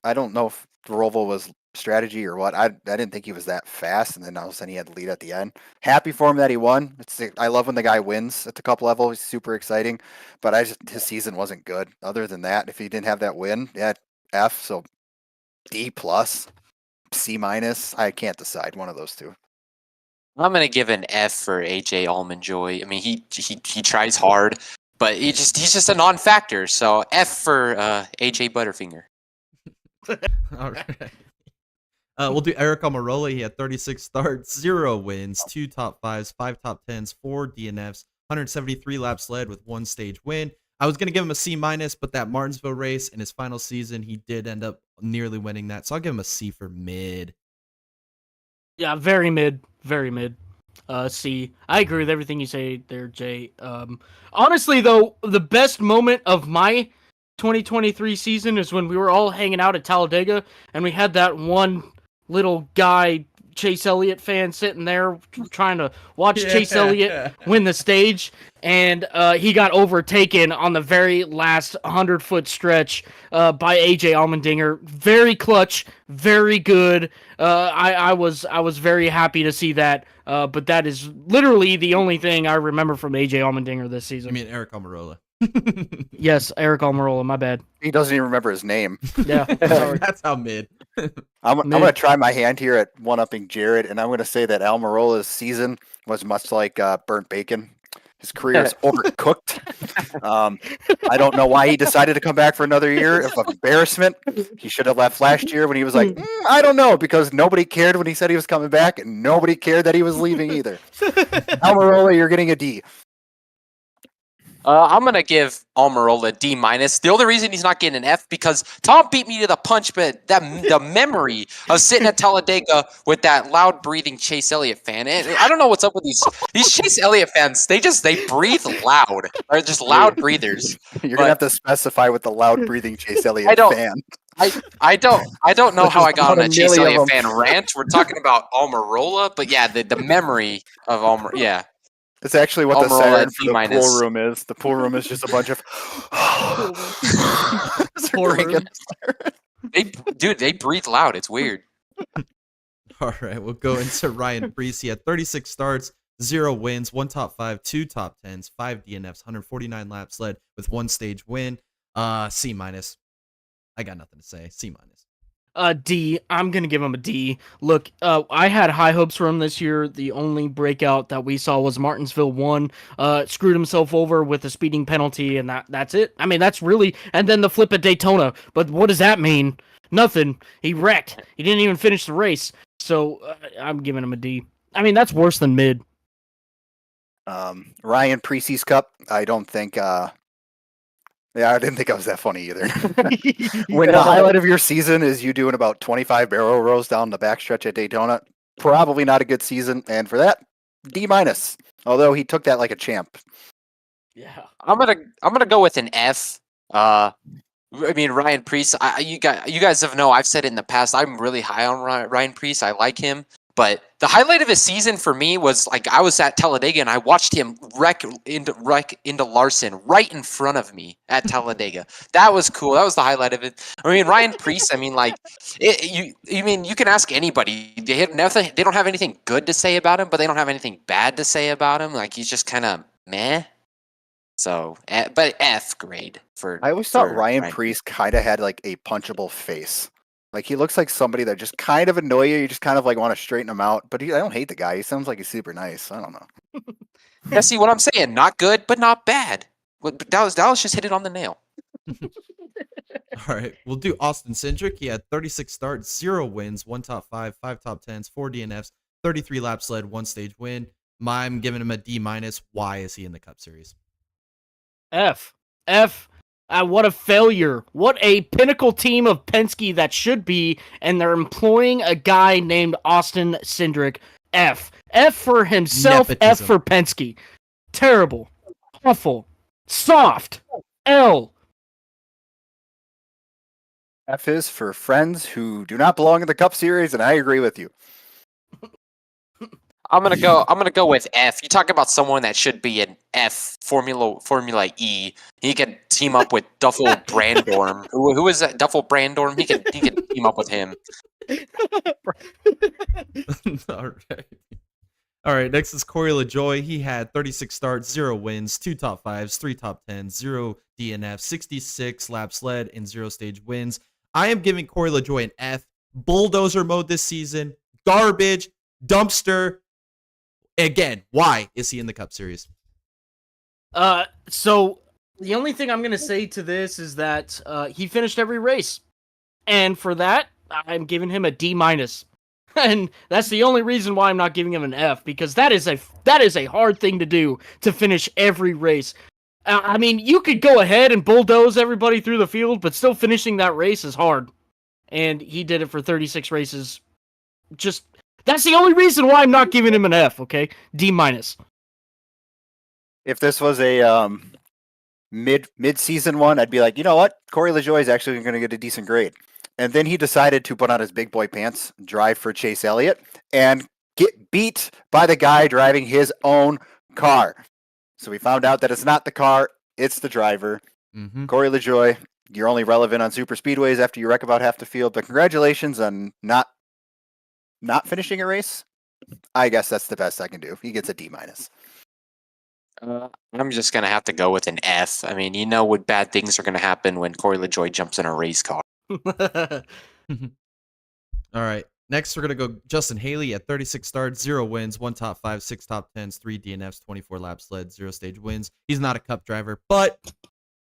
[SPEAKER 5] I don't know if the Roval was strategy or what. I didn't think he was that fast, and then all of a sudden he had the lead at the end. Happy for him that he won. I love when the guy wins at the Cup level. He's super exciting, but his season wasn't good. Other than that, if he didn't have that win, F. So D+, C-. I can't decide one of those two.
[SPEAKER 4] I'm gonna give an F for AJ Allmenjoy. I mean, he tries hard, but he's just a non-factor. So F for AJ Butterfinger.
[SPEAKER 2] All right. We'll do Eric Almirola. He had 36 starts, 0 wins, 2 top 5s, 5 top 10s, 4 DNFs, 173 laps led with 1 stage win. I was going to give him a C-, but that Martinsville race in his final season, he did end up nearly winning that. So I'll give him a C for mid.
[SPEAKER 3] Yeah, very mid. Very mid. C. I agree with everything you say there, Jay. Honestly, though, the best moment of my 2023 season is when we were all hanging out at Talladega, and we had that one little guy, Chase Elliott fan, sitting there trying to watch Chase Elliott win the stage, and he got overtaken on the very last 100-foot stretch by AJ Allmendinger. Very clutch, very good. I was very happy to see that, but that is literally the only thing I remember from AJ Allmendinger this season.
[SPEAKER 2] I mean, Eric Almirola.
[SPEAKER 3] Yes, Eric Almirola, my bad.
[SPEAKER 5] He doesn't even remember his name.
[SPEAKER 3] Yeah,
[SPEAKER 2] that's how mid.
[SPEAKER 5] I'm going to try my hand here at one-upping Jared, and I'm going to say that Almirola's season was much like burnt bacon. His career is overcooked. I don't know why he decided to come back for another year of embarrassment. He should have left last year when he was like, I don't know, because nobody cared when he said he was coming back, and nobody cared that he was leaving either. Almirola, you're getting a D.
[SPEAKER 4] I'm going to give Almirola a D-. The only reason he's not getting an F because Tom beat me to the punch, but the memory of sitting at Talladega with that loud breathing Chase Elliott fan. And I don't know what's up with these Chase Elliott fans. They breathe loud. They're just loud breathers.
[SPEAKER 5] You're going to have to specify with the loud breathing Chase Elliott fan.
[SPEAKER 4] I don't know how I got on a Chase Elliott
[SPEAKER 5] them.
[SPEAKER 4] fan rant. We're talking about Almirola, but yeah, the memory of Almirola, yeah.
[SPEAKER 5] It's actually what the
[SPEAKER 4] Almirola
[SPEAKER 5] siren for the pool room is. The pool room is just a bunch of
[SPEAKER 4] They breathe loud. It's weird.
[SPEAKER 2] All right, we'll go into Ryan Preece. He had 36 starts, 0 wins, 1 top 5, 2 top 10s, 5 DNFs, 149 laps led with 1 stage win. C-. I got nothing to say. C-.
[SPEAKER 3] D. I'm gonna give him a D. Look, I had high hopes for him this year. The only breakout that we saw was Martinsville 1. Screwed himself over with a speeding penalty, and that's it. I mean, that's really. And then the flip at Daytona. But what does that mean? Nothing. He wrecked. He didn't even finish the race. So I'm giving him a D. I mean, that's worse than mid.
[SPEAKER 5] Ryan Preece's Cup. I don't think. Yeah, I didn't think I was that funny either. When the highlight of your season is you doing about 25 barrel rolls down the backstretch at Daytona, probably not a good season. And for that, D-. Although he took that like a champ.
[SPEAKER 3] Yeah,
[SPEAKER 4] I'm gonna go with an F. I mean, Ryan Preece. You guys have know I've said it in the past. I'm really high on Ryan Preece. I like him. But the highlight of his season for me was like I was at Talladega and I watched him wreck into Larson right in front of me at Talladega. That was cool. That was the highlight of it. I mean, Ryan Preece. I mean, like you can ask anybody. They don't have anything good to say about him, but they don't have anything bad to say about him. Like he's just kind of meh. So, but F grade for.
[SPEAKER 5] I always thought Ryan Preece kind of had like a punchable face. Like, he looks like somebody that just kind of annoy you. You just kind of, like, want to straighten him out. But I don't hate the guy. He sounds like he's super nice. I don't know.
[SPEAKER 4] Yeah, see what I'm saying? Not good, but not bad. Dallas just hit it on the nail.
[SPEAKER 2] All right, we'll do Austin Cindric. He had 36 starts, 0 wins, 1 top 5, 5 top 10s, 4 DNFs, 33 laps led, 1 stage win. I'm giving him a D-. Why is he in the Cup Series?
[SPEAKER 3] F. What a failure. What a pinnacle team of Penske that should be, and they're employing a guy named Austin Cindric. F. F for himself,
[SPEAKER 2] Nepotism.
[SPEAKER 3] F for Penske. Terrible. Awful. Soft. L.
[SPEAKER 5] F is for friends who do not belong in the Cup Series, and I agree with you.
[SPEAKER 4] I'm gonna go with F. You talk about someone that should be an F, Formula E. He could team up with Duffel Brandorm. Who is that? Duffel Brandorm. He could team up with him.
[SPEAKER 2] All right. Next is Corey LaJoie. He had 36 starts, 0 wins, 2 top 5s, 3 top 10s, 0 DNF, 66 laps led, and 0 stage wins. I am giving Corey LaJoie an F. Bulldozer mode this season. Garbage. Dumpster. Again, why is he in the Cup Series?
[SPEAKER 3] So the only thing I'm going to say to this is that he finished every race. And for that, I'm giving him a D-. And that's the only reason why I'm not giving him an F, because that is a hard thing to do, to finish every race. I mean, you could go ahead and bulldoze everybody through the field, but still finishing that race is hard. And he did it for 36 races. That's the only reason why I'm not giving him an F, okay? D-.
[SPEAKER 5] If this was a mid-season one, I'd be like, you know what? Corey LaJoie is actually going to get a decent grade. And then he decided to put on his big boy pants, drive for Chase Elliott, and get beat by the guy driving his own car. So we found out that it's not the car, it's the driver.
[SPEAKER 2] Mm-hmm.
[SPEAKER 5] Corey LaJoie, you're only relevant on super speedways after you wreck about half the field, but congratulations on not finishing a race. I guess that's the best I can do. He gets a D-.
[SPEAKER 4] I'm just gonna have to go with an F. I mean, you know what bad things are gonna happen when Corey LaJoie jumps in a race car.
[SPEAKER 2] All right. Next, we're going to go Justin Haley at 36 starts, 0 wins, 1 top 5, 6 top 10s, 3 DNFs, 24 laps led, 0 stage wins. He's not a Cup driver, but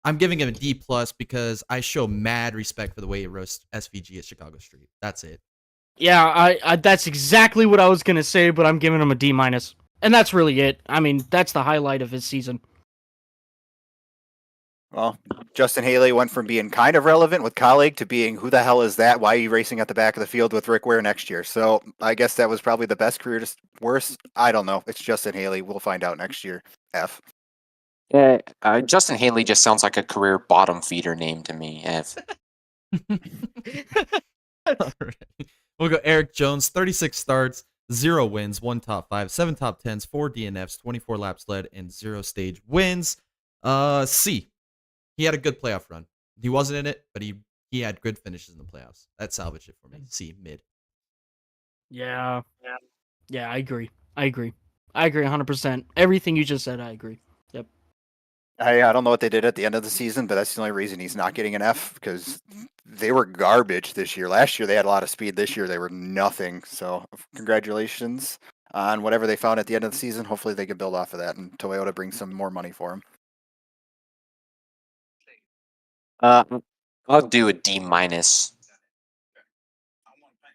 [SPEAKER 2] I'm giving him a D+ because I show mad respect for the way he roasts SVG at Chicago Street. That's it.
[SPEAKER 3] Yeah, I that's exactly what I was going to say, but I'm giving him a D-. And that's really it. I mean, that's the highlight of his season.
[SPEAKER 5] Well, Justin Haley went from being kind of relevant with colleague to being who the hell is that? Why are you racing at the back of the field with Rick Ware next year? So I guess that was probably the best career, just worse. I don't know. It's Justin Haley. We'll find out next year. F.
[SPEAKER 4] Yeah, Justin Haley just sounds like a career bottom feeder name to me.
[SPEAKER 2] All right. We'll go Eric Jones, 36 starts, 0 wins, 1 top 5, 7 top 10s, 4 DNFs, 24 laps led, and 0 stage wins. C. He had a good playoff run. He wasn't in it, but he had good finishes in the playoffs. That salvaged it for me. C, mid.
[SPEAKER 3] Yeah, I agree. I agree 100%. Everything you just said, I agree. Yep.
[SPEAKER 5] I don't know what they did at the end of the season, but that's the only reason he's not getting an F, because they were garbage this year. Last year they had a lot of speed. This year they were nothing. So congratulations on whatever they found at the end of the season. Hopefully they can build off of that and Toyota brings some more money for him.
[SPEAKER 4] I'll do a D minus.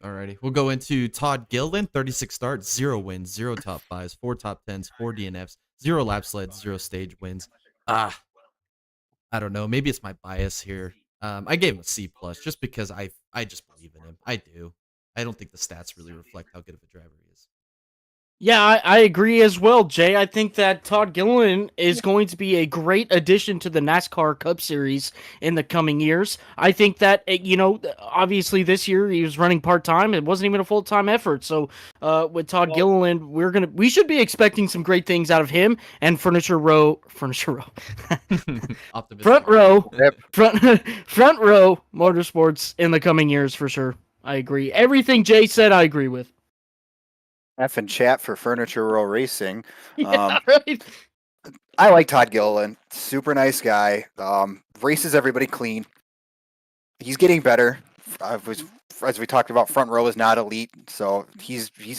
[SPEAKER 2] Alrighty. We'll go into Todd Gilliland, 36 starts, 0 wins, 0 top 5s, 4 top 10s, 4 DNFs, 0 laps led, 0 stage wins. I don't know. Maybe it's my bias here. I gave him a C plus just because I just believe in him. I do. I don't think the stats really reflect how good of a driver he is.
[SPEAKER 3] Yeah, I agree as well, Jay. I think that Todd Gilliland is going to be a great addition to the NASCAR Cup Series in the coming years. I think that, obviously this year he was running part-time. It wasn't even a full-time effort. So with Todd Gilliland, we should be expecting some great things out of him and Front Row, front row motorsports in the coming years for sure. I agree. Everything Jay said, I agree with.
[SPEAKER 5] F in chat for Furniture Row Racing.
[SPEAKER 3] Yeah, right.
[SPEAKER 5] I like Todd Gilliland. Super nice guy. Races everybody clean. He's getting better. As we talked about, front row is not elite, so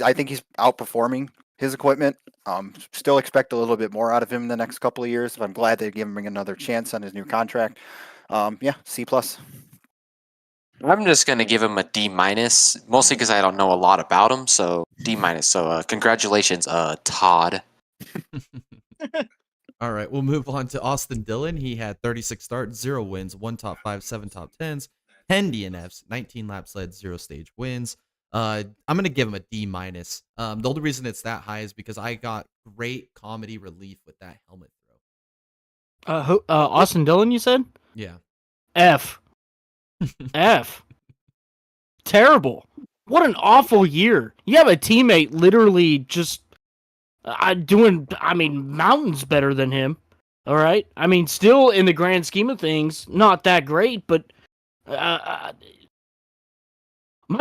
[SPEAKER 5] I think he's outperforming his equipment. Still expect a little bit more out of him in the next couple of years. I'm glad they give him another chance on his new contract. C plus.
[SPEAKER 4] I'm just going to give him a D minus, mostly because I don't know a lot about him. So D minus. So congratulations, Todd.
[SPEAKER 2] All right, we'll move on to Austin Dillon. He had 36 starts, 0 wins, 1 top 5, 7 top 10s, 10 DNFs, 19 laps led, 0 stage wins. I'm going to give him a D minus. The only reason it's that high is because I got great comedy relief with that helmet throw.
[SPEAKER 3] Austin Dillon, you said?
[SPEAKER 2] Yeah.
[SPEAKER 3] F. F. Terrible. What an awful year. You have a teammate literally just doing, mountains better than him. All right? Still in the grand scheme of things, not that great, but my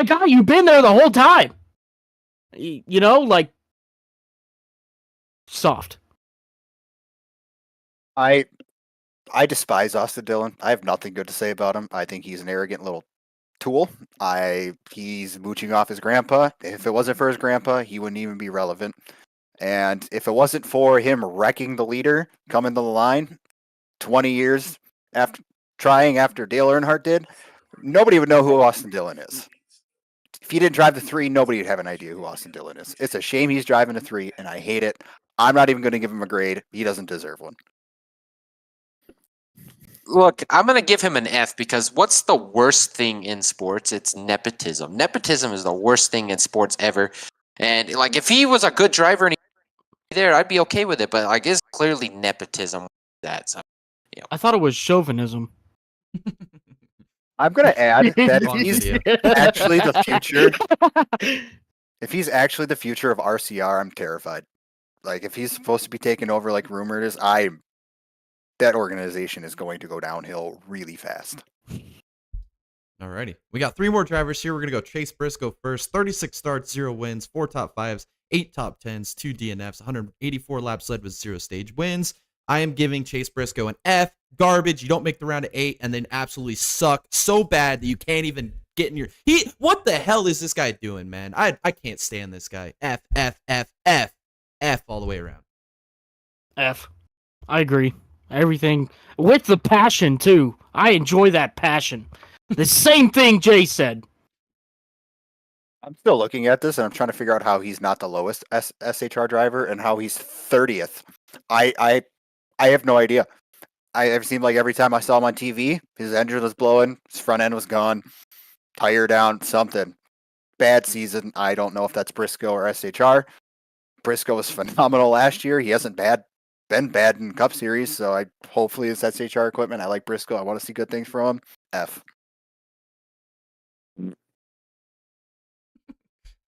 [SPEAKER 3] God, you've been there the whole time. Soft.
[SPEAKER 5] I despise Austin Dillon. I have nothing good to say about him. I think he's an arrogant little tool. He's mooching off his grandpa. If it wasn't for his grandpa, he wouldn't even be relevant. And if it wasn't for him wrecking the leader, coming to the line 20 years after Dale Earnhardt did, nobody would know who Austin Dillon is. If he didn't drive the 3, nobody would have an idea who Austin Dillon is. It's a shame he's driving the 3, and I hate it. I'm not even going to give him a grade. He doesn't deserve one.
[SPEAKER 4] Look, I'm going to give him an F because what's the worst thing in sports? It's nepotism. Nepotism is the worst thing in sports ever. And if he was a good driver and he there, I'd be okay with it. But it's clearly nepotism. So,
[SPEAKER 3] I thought it was chauvinism.
[SPEAKER 5] I'm going to add that if he's actually the future, of RCR, I'm terrified. If he's supposed to be taking over like rumored is, that organization is going to go downhill really fast.
[SPEAKER 2] Alrighty. We got 3 more drivers here. We're going to go Chase Briscoe first. 36 starts, 0 wins, 4 top 5s, 8 top 10s, 2 DNFs, 184 laps led with 0 stage wins. I am giving Chase Briscoe an F. Garbage. You don't make the round of 8 and then absolutely suck so bad that you can't even get in your... What the hell is this guy doing, man? I can't stand this guy. F, F, F, F. F all the way around.
[SPEAKER 3] F. I agree. Everything with the passion too. I enjoy that passion. The same thing Jay said.
[SPEAKER 5] I'm still looking at this and I'm trying to figure out how he's not the lowest SHR driver and how he's 30th. I have no idea. It seemed like every time I saw him on TV, his engine was blowing, his front end was gone, tire down, something. Bad season. I don't know if that's Briscoe or SHR. Briscoe was phenomenal last year. He hasn't been bad in Cup Series, so hopefully it's SHR equipment. I like Briscoe. I want to see good things from him. F.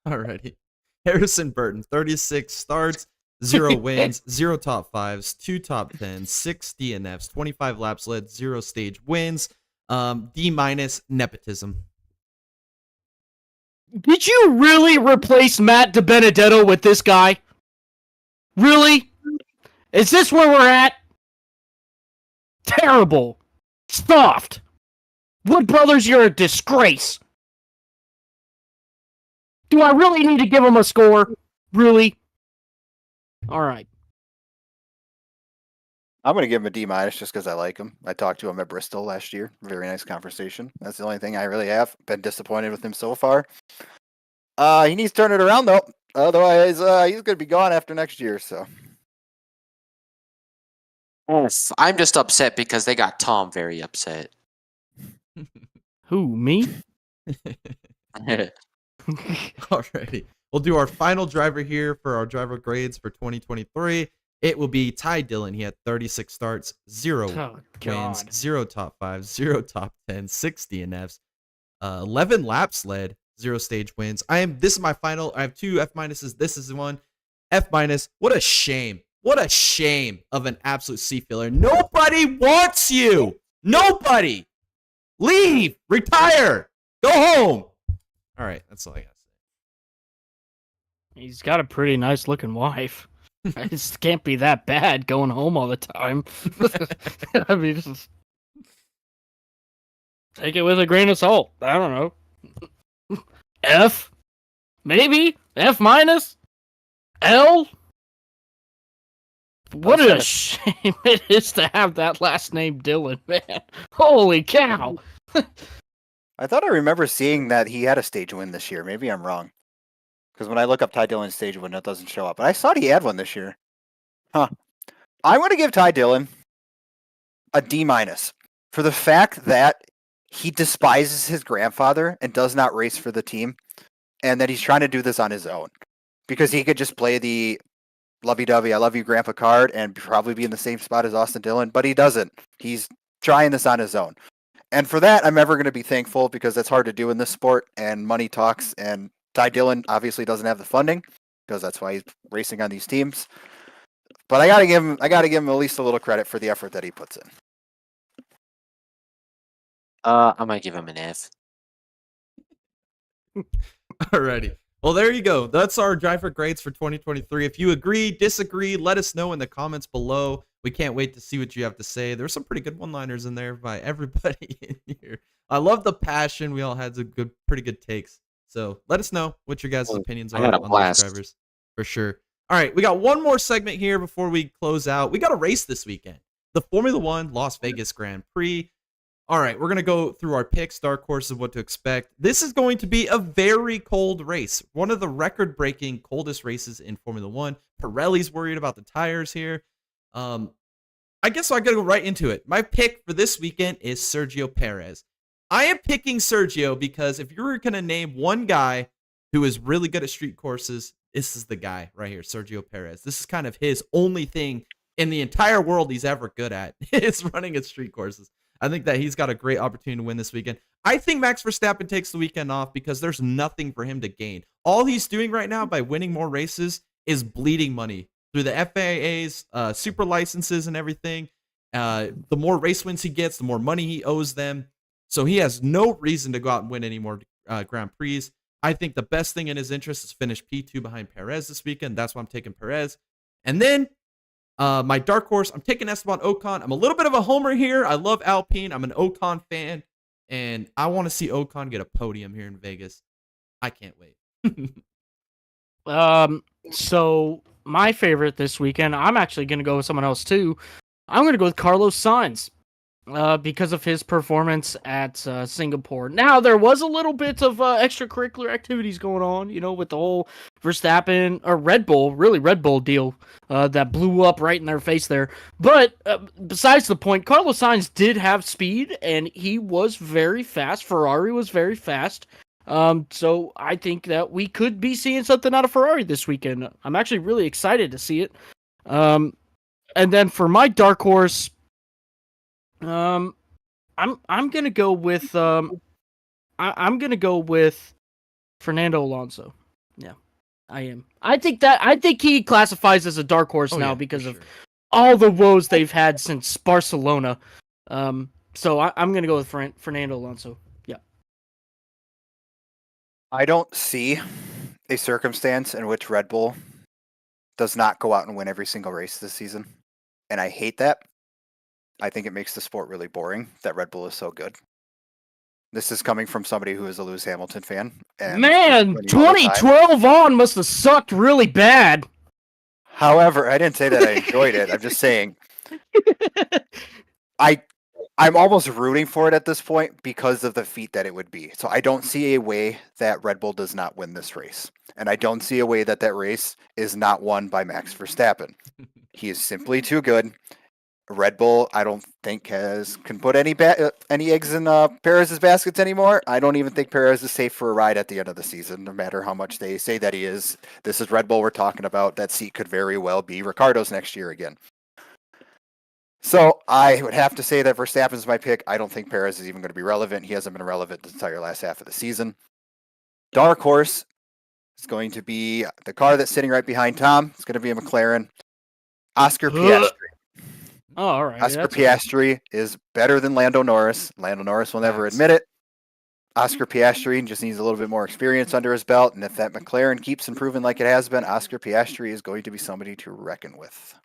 [SPEAKER 2] Alrighty. Harrison Burton, 36 starts, 0 wins, 0 top 5s, 2 top 10s, 6 DNFs, 25 laps led, 0 stage wins, D- nepotism.
[SPEAKER 3] Did you really replace Matt DiBenedetto with this guy? Really? Is this where we're at? Terrible. Stuffed. Wood Brothers, you're a disgrace. Do I really need to give him a score? Really? All right.
[SPEAKER 5] I'm going to give him a D- just because I like him. I talked to him at Bristol last year. Very nice conversation. That's the only thing I really have. Been disappointed with him so far. He needs to turn it around, though. Otherwise, he's going to be gone after next year, so.
[SPEAKER 4] I'm just upset because they got Tom very upset.
[SPEAKER 3] Who, me?
[SPEAKER 2] Alrighty. We'll do our final driver here for our driver grades for 2023. It will be Ty Dillon. He had 36 starts, 0 wins, 0 top 5s, 0 top 10s, 6 DNFs, 11 laps led, 0 stage wins. This is my final. I have 2 F minuses. This is one F minus. What a shame. What a shame of an absolute C filler. Nobody wants you. Nobody. Leave. Retire. Go home. All right. That's all I got to say.
[SPEAKER 3] He's got a pretty nice looking wife. It just can't be that bad going home all the time. I mean, just take it with a grain of salt. I don't know. F? Maybe? F minus? L? What a shame it is to have that last name Dylan, man. Holy cow.
[SPEAKER 5] I thought I remember seeing that he had a stage win this year. Maybe I'm wrong. Because when I look up Ty Dillon's stage win, it doesn't show up. But I thought he had one this year. Huh. I'm going to give Ty Dillon a D- for the fact that he despises his grandfather and does not race for the team, and that he's trying to do this on his own. Because he could just play the lovey-dovey, I love you, Grandpa card, and probably be in the same spot as Austin Dillon, but he doesn't. He's trying this on his own. And for that, I'm ever going to be thankful, because that's hard to do in this sport, and money talks, and Ty Dillon obviously doesn't have the funding, because that's why he's racing on these teams. But I gotta give him at least a little credit for the effort that he puts in.
[SPEAKER 4] I might give him an F.
[SPEAKER 2] Alrighty. Well, there you go. That's our driver grades for 2023. If you agree, disagree, let us know in the comments below. We can't wait to see what you have to say. There's some pretty good one-liners in there by everybody in here. I love the passion. We all had some pretty good takes. So let us know what your guys' opinions are on those drivers, for sure. All right, we got one more segment here before we close out. We got a race this weekend, the Formula One Las Vegas Grand Prix. All right, we're going to go through our picks, dark horses, what to expect. This is going to be a very cold race, one of the record-breaking coldest races in Formula One. Pirelli's worried about the tires here. I guess I got to go right into it. My pick for this weekend is Sergio Perez. I am picking Sergio because if you were going to name one guy who is really good at street courses, this is the guy right here, Sergio Perez. This is kind of his only thing in the entire world he's ever good at. It's running at street courses. I think that he's got a great opportunity to win this weekend. I think Max Verstappen takes the weekend off because there's nothing for him to gain. All he's doing right now by winning more races is bleeding money through the FAA's super licenses and everything. The more race wins he gets, the more money he owes them. So he has no reason to go out and win any more Grand Prix. I think the best thing in his interest is finish P2 behind Perez this weekend. That's why I'm taking Perez. And then my dark horse, I'm taking Esteban Ocon. I'm a little bit of a homer here. I love Alpine. I'm an Ocon fan. And I want to see Ocon get a podium here in Vegas. I can't wait.
[SPEAKER 3] So my favorite this weekend, I'm actually going to go with someone else too. I'm going to go with Carlos Sainz. because of his performance at Singapore. Now, there was a little bit of extracurricular activities going on, with the whole Verstappen or Red Bull deal that blew up right in their face there. But besides the point, Carlos Sainz did have speed, and he was very fast. Ferrari was very fast. So I think that we could be seeing something out of Ferrari this weekend. I'm actually really excited to see it. And then for my dark horse, I'm gonna go with I'm gonna go with Fernando Alonso. Yeah, I am. I think he classifies as a dark horse now because of all the woes they've had since Barcelona. So I'm gonna go with Fernando Alonso. Yeah.
[SPEAKER 5] I don't see a circumstance in which Red Bull does not go out and win every single race this season, and I hate that. I think it makes the sport really boring that Red Bull is so good. This is coming from somebody who is a Lewis Hamilton fan. And
[SPEAKER 3] man, 2012 on must have sucked really bad.
[SPEAKER 5] However, I didn't say that I enjoyed it. I'm just saying I'm almost rooting for it at this point because of the feat that it would be. So I don't see a way that Red Bull does not win this race. And I don't see a way that that race is not won by Max Verstappen. He is simply too good. Red Bull, I don't think can put any eggs in Perez's baskets anymore. I don't even think Perez is safe for a ride at the end of the season, no matter how much they say that he is. This is Red Bull we're talking about. That seat could very well be Ricciardo's next year again. So I would have to say that Verstappen's my pick. I don't think Perez is even going to be relevant. He hasn't been relevant the entire last half of the season. Dark horse is going to be the car that's sitting right behind Tom. It's going to be a McLaren. Oscar Piastri.
[SPEAKER 3] Oh, all right.
[SPEAKER 5] Oscar Piastri is better than Lando Norris. Lando Norris will never admit it. Oscar Piastri just needs a little bit more experience under his belt, and if that McLaren keeps improving like it has been, Oscar Piastri is going to be somebody to reckon with.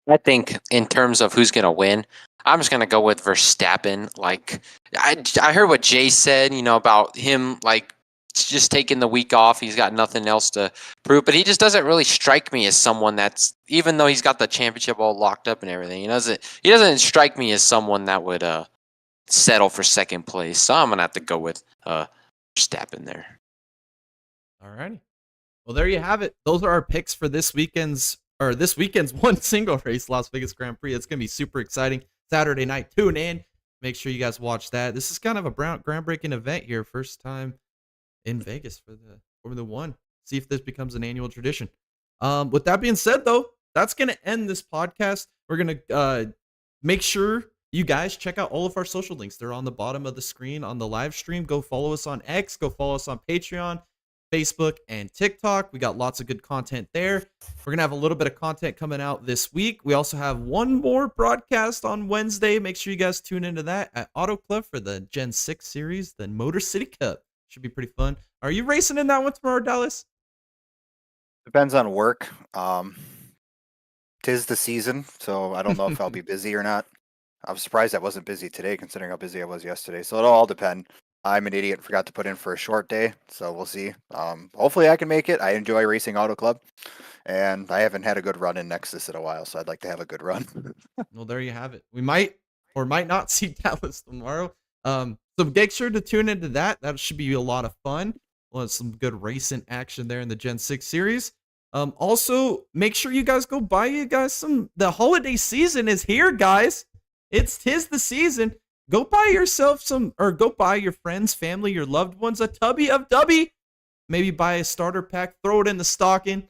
[SPEAKER 4] I think in terms of who's going to win, I'm just going to go with Verstappen. Like, I heard what Jay said, about him, just taking the week off. He's got nothing else to prove, but he just doesn't really strike me as someone that's, even though he's got the championship all locked up and everything, he doesn't strike me as someone that would settle for second place. So I'm going to have to go with Verstappen there.
[SPEAKER 2] All righty. Well, there you have it. Those are our picks for this weekend's one single race, Las Vegas Grand Prix. It's going to be super exciting. Saturday night, tune in. Make sure you guys watch that. This is kind of a groundbreaking event here. First time in Vegas for the Formula One. See if this becomes an annual tradition. With that being said, though, that's going to end this podcast. We're going to make sure you guys check out all of our social links. They're on the bottom of the screen on the live stream. Go follow us on X. Go follow us on Patreon, Facebook, and TikTok. We got lots of good content there. We're going to have a little bit of content coming out this week. We also have one more broadcast on Wednesday. Make sure you guys tune into that at Auto Club for the Gen 6 series, the Motor City Cup. Should be pretty fun. Are you racing in that one tomorrow, Dallas?
[SPEAKER 5] Depends on work. 'Tis the season, so I don't know if I'll be busy or not. I was surprised I wasn't busy today, considering how busy I was yesterday. So it'll all depend. I'm an idiot and forgot to put in for a short day, so we'll see. Hopefully I can make it. I enjoy racing Auto Club, and I haven't had a good run in Nexus in a while, so I'd like to have a good run.
[SPEAKER 2] Well, there you have it. We might or might not see Dallas tomorrow. So make sure to tune into that. That should be a lot of fun. We'll have some good racing action there in the Gen 6 series. Also, make sure you guys go buy the holiday season is here, guys. Tis the season. Go buy yourself go buy your friends, family, your loved ones a tubby of Dubby. Maybe buy a starter pack, throw it in the stocking,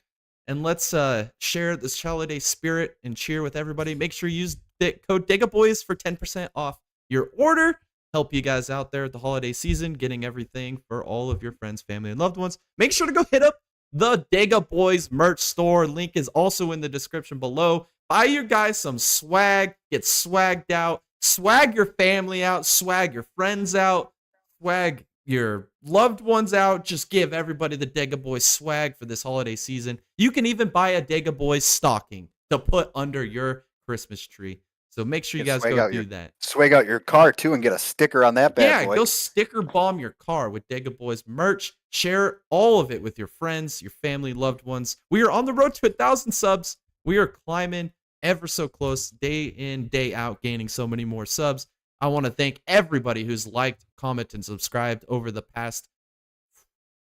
[SPEAKER 2] and let's share this holiday spirit and cheer with everybody. Make sure you use the code DEGABOYS for 10% off your order. Help you guys out there at the holiday season, getting everything for all of your friends, family, and loved ones. Make sure to go hit up the Dega Boys merch store. Link is also in the description below. Buy your guys some swag. Get swagged out. Swag your family out. Swag your friends out. Swag your loved ones out. Just give everybody the Dega Boys swag for this holiday season. You can even buy a Dega Boys stocking to put under your Christmas tree. So make sure you guys go do that.
[SPEAKER 5] Swag out your car, too, and get a sticker on that bad boy.
[SPEAKER 2] Yeah, go sticker bomb your car with Dega Boys merch. Share all of it with your friends, your family, loved ones. We are on the road to 1,000 subs. We are climbing ever so close, day in, day out, gaining so many more subs. I want to thank everybody who's liked, commented, and subscribed over the past.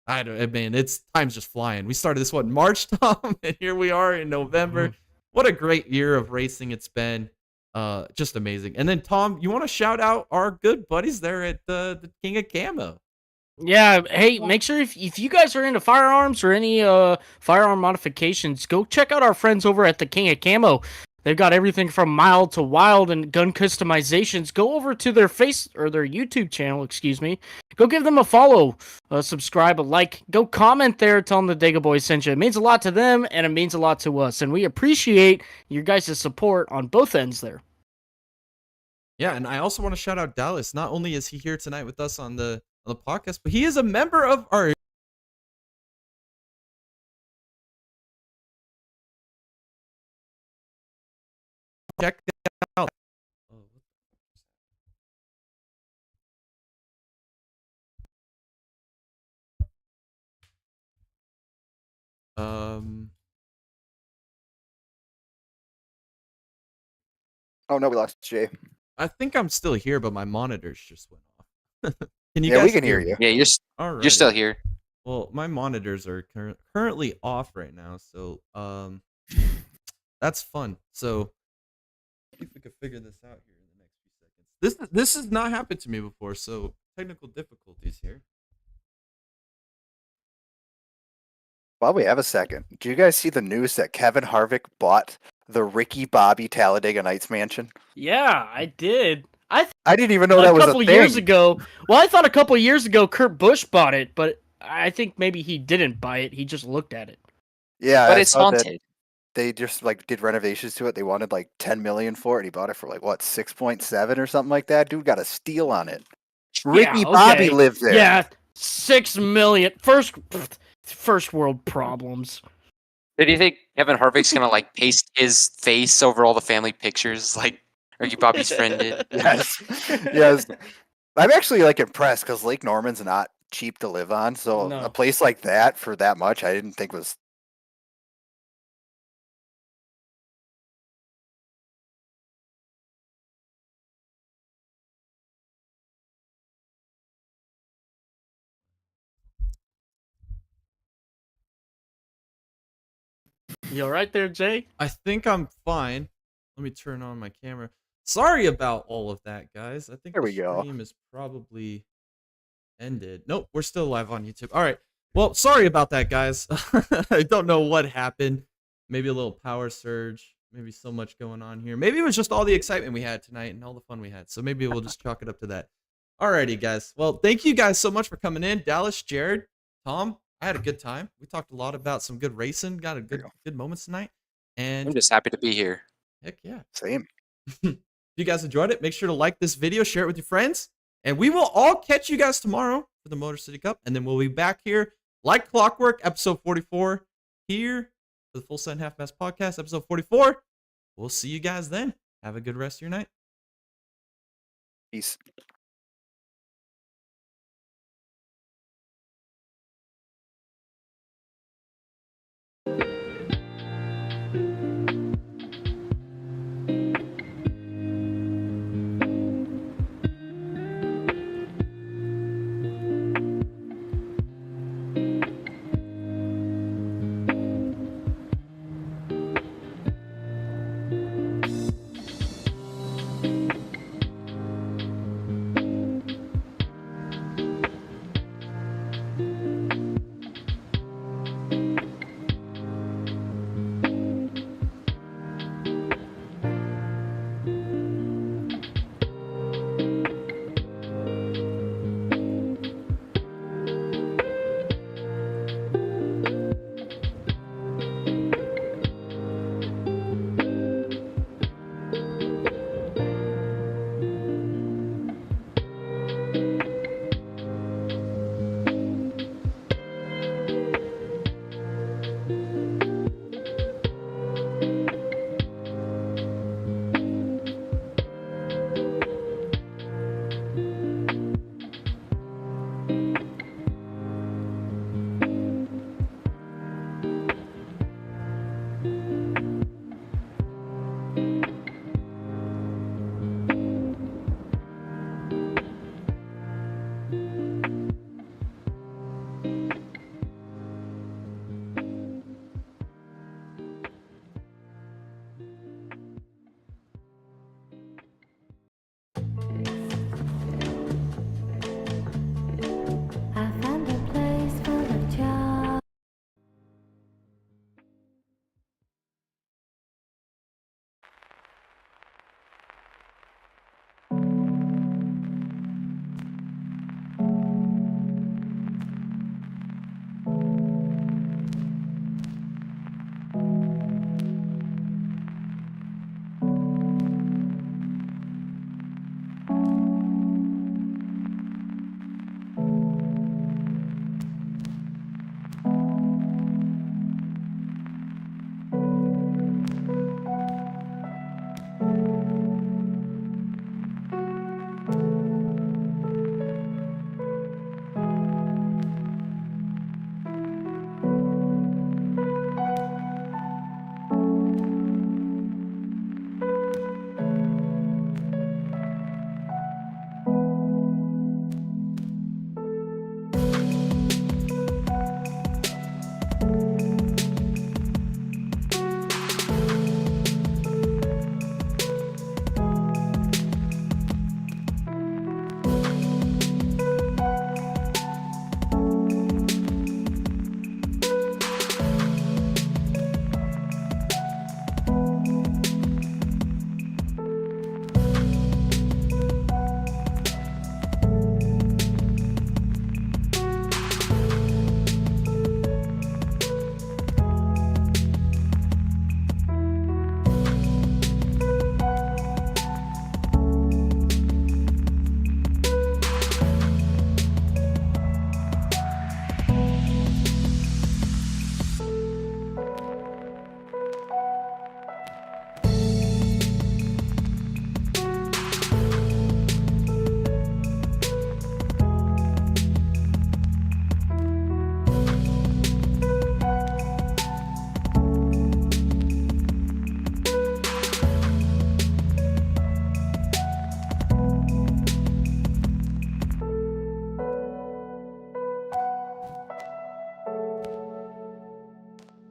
[SPEAKER 2] It's time's just flying. We started this in March, Tom, and here we are in November. What a great year of racing it's been. Just amazing. And then Tom, you want to shout out our good buddies there at the King of Camo?
[SPEAKER 3] Yeah, hey, make sure if you guys are into firearms or any firearm modifications, go check out our friends over at the King of Camo. They've got everything from mild to wild and gun customizations. Go over to their their YouTube channel, excuse me. Go give them a follow, subscribe, a like. Go comment there, tell them the Dega Boys sent you. It means a lot to them, and it means a lot to us. And we appreciate your guys' support on both ends there.
[SPEAKER 2] Yeah, and I also want to shout out Dallas. Not only is he here tonight with us on the podcast, but he is a member of our check that out.
[SPEAKER 5] Oh no, we lost Jay.
[SPEAKER 2] I think I'm still here, but my monitors just went off. Can you
[SPEAKER 5] Yeah,
[SPEAKER 2] guys
[SPEAKER 5] we can hear you.
[SPEAKER 4] Yeah, you're
[SPEAKER 2] Alrighty.
[SPEAKER 4] still here.
[SPEAKER 2] Well, my monitors are currently off right now, so that's fun. So see if we can figure this out here in the next few seconds. This has not happened to me before, so technical difficulties here.
[SPEAKER 5] While we have a second, do you guys see the news that Kevin Harvick bought the Ricky Bobby Talladega Nights mansion?
[SPEAKER 3] Yeah, I did. I
[SPEAKER 5] didn't even know that was a thing.
[SPEAKER 3] Years ago. Well, I thought a couple years ago Kurt Busch bought it, but I think maybe he didn't buy it. He just looked at it.
[SPEAKER 5] Yeah,
[SPEAKER 4] But
[SPEAKER 5] I
[SPEAKER 4] it's
[SPEAKER 5] saw that
[SPEAKER 4] haunted.
[SPEAKER 5] they just like did renovations to it. They wanted like 10 million for it. He bought it for like what 6.7 or something like that. Dude got a steal on it. Ricky Bobby lived there.
[SPEAKER 3] Yeah, 6 million. First world problems.
[SPEAKER 4] Do you think Kevin Harvick's gonna like paste his face over all the family pictures like Ricky Bobby's friend did?
[SPEAKER 5] Yes, yes. I'm actually like impressed because Lake Norman's not cheap to live on. So
[SPEAKER 3] No.
[SPEAKER 5] a place like that for that much, I didn't think was.
[SPEAKER 3] You all right there, Jay?
[SPEAKER 2] I think I'm fine. Let me turn on my camera. Sorry about all of that, guys. I think
[SPEAKER 5] There
[SPEAKER 2] the
[SPEAKER 5] we go.
[SPEAKER 2] stream is probably ended. Nope, we're still live on YouTube. All right. Well, sorry about that, guys. I don't know what happened. Maybe a little power surge. Maybe so much going on here. Maybe it was just all the excitement we had tonight and all the fun we had. So maybe we'll just chalk it up to that. Alrighty, guys. Well, thank you guys so much for coming in. Dallas, Jared, Tom, I had a good time. We talked a lot about some good racing. Got a good moments tonight. And
[SPEAKER 4] I'm just happy to be here.
[SPEAKER 2] heck yeah.
[SPEAKER 5] Same.
[SPEAKER 2] If you guys enjoyed it, make sure to like this video, share it with your friends, and we will all catch you guys tomorrow for the Motor City Cup, and then we'll be back here like clockwork, episode 44, here for the Full Set and Half Mast podcast, episode 44. We'll see you guys then. Have a good rest of your night.
[SPEAKER 5] Peace.
[SPEAKER 6] You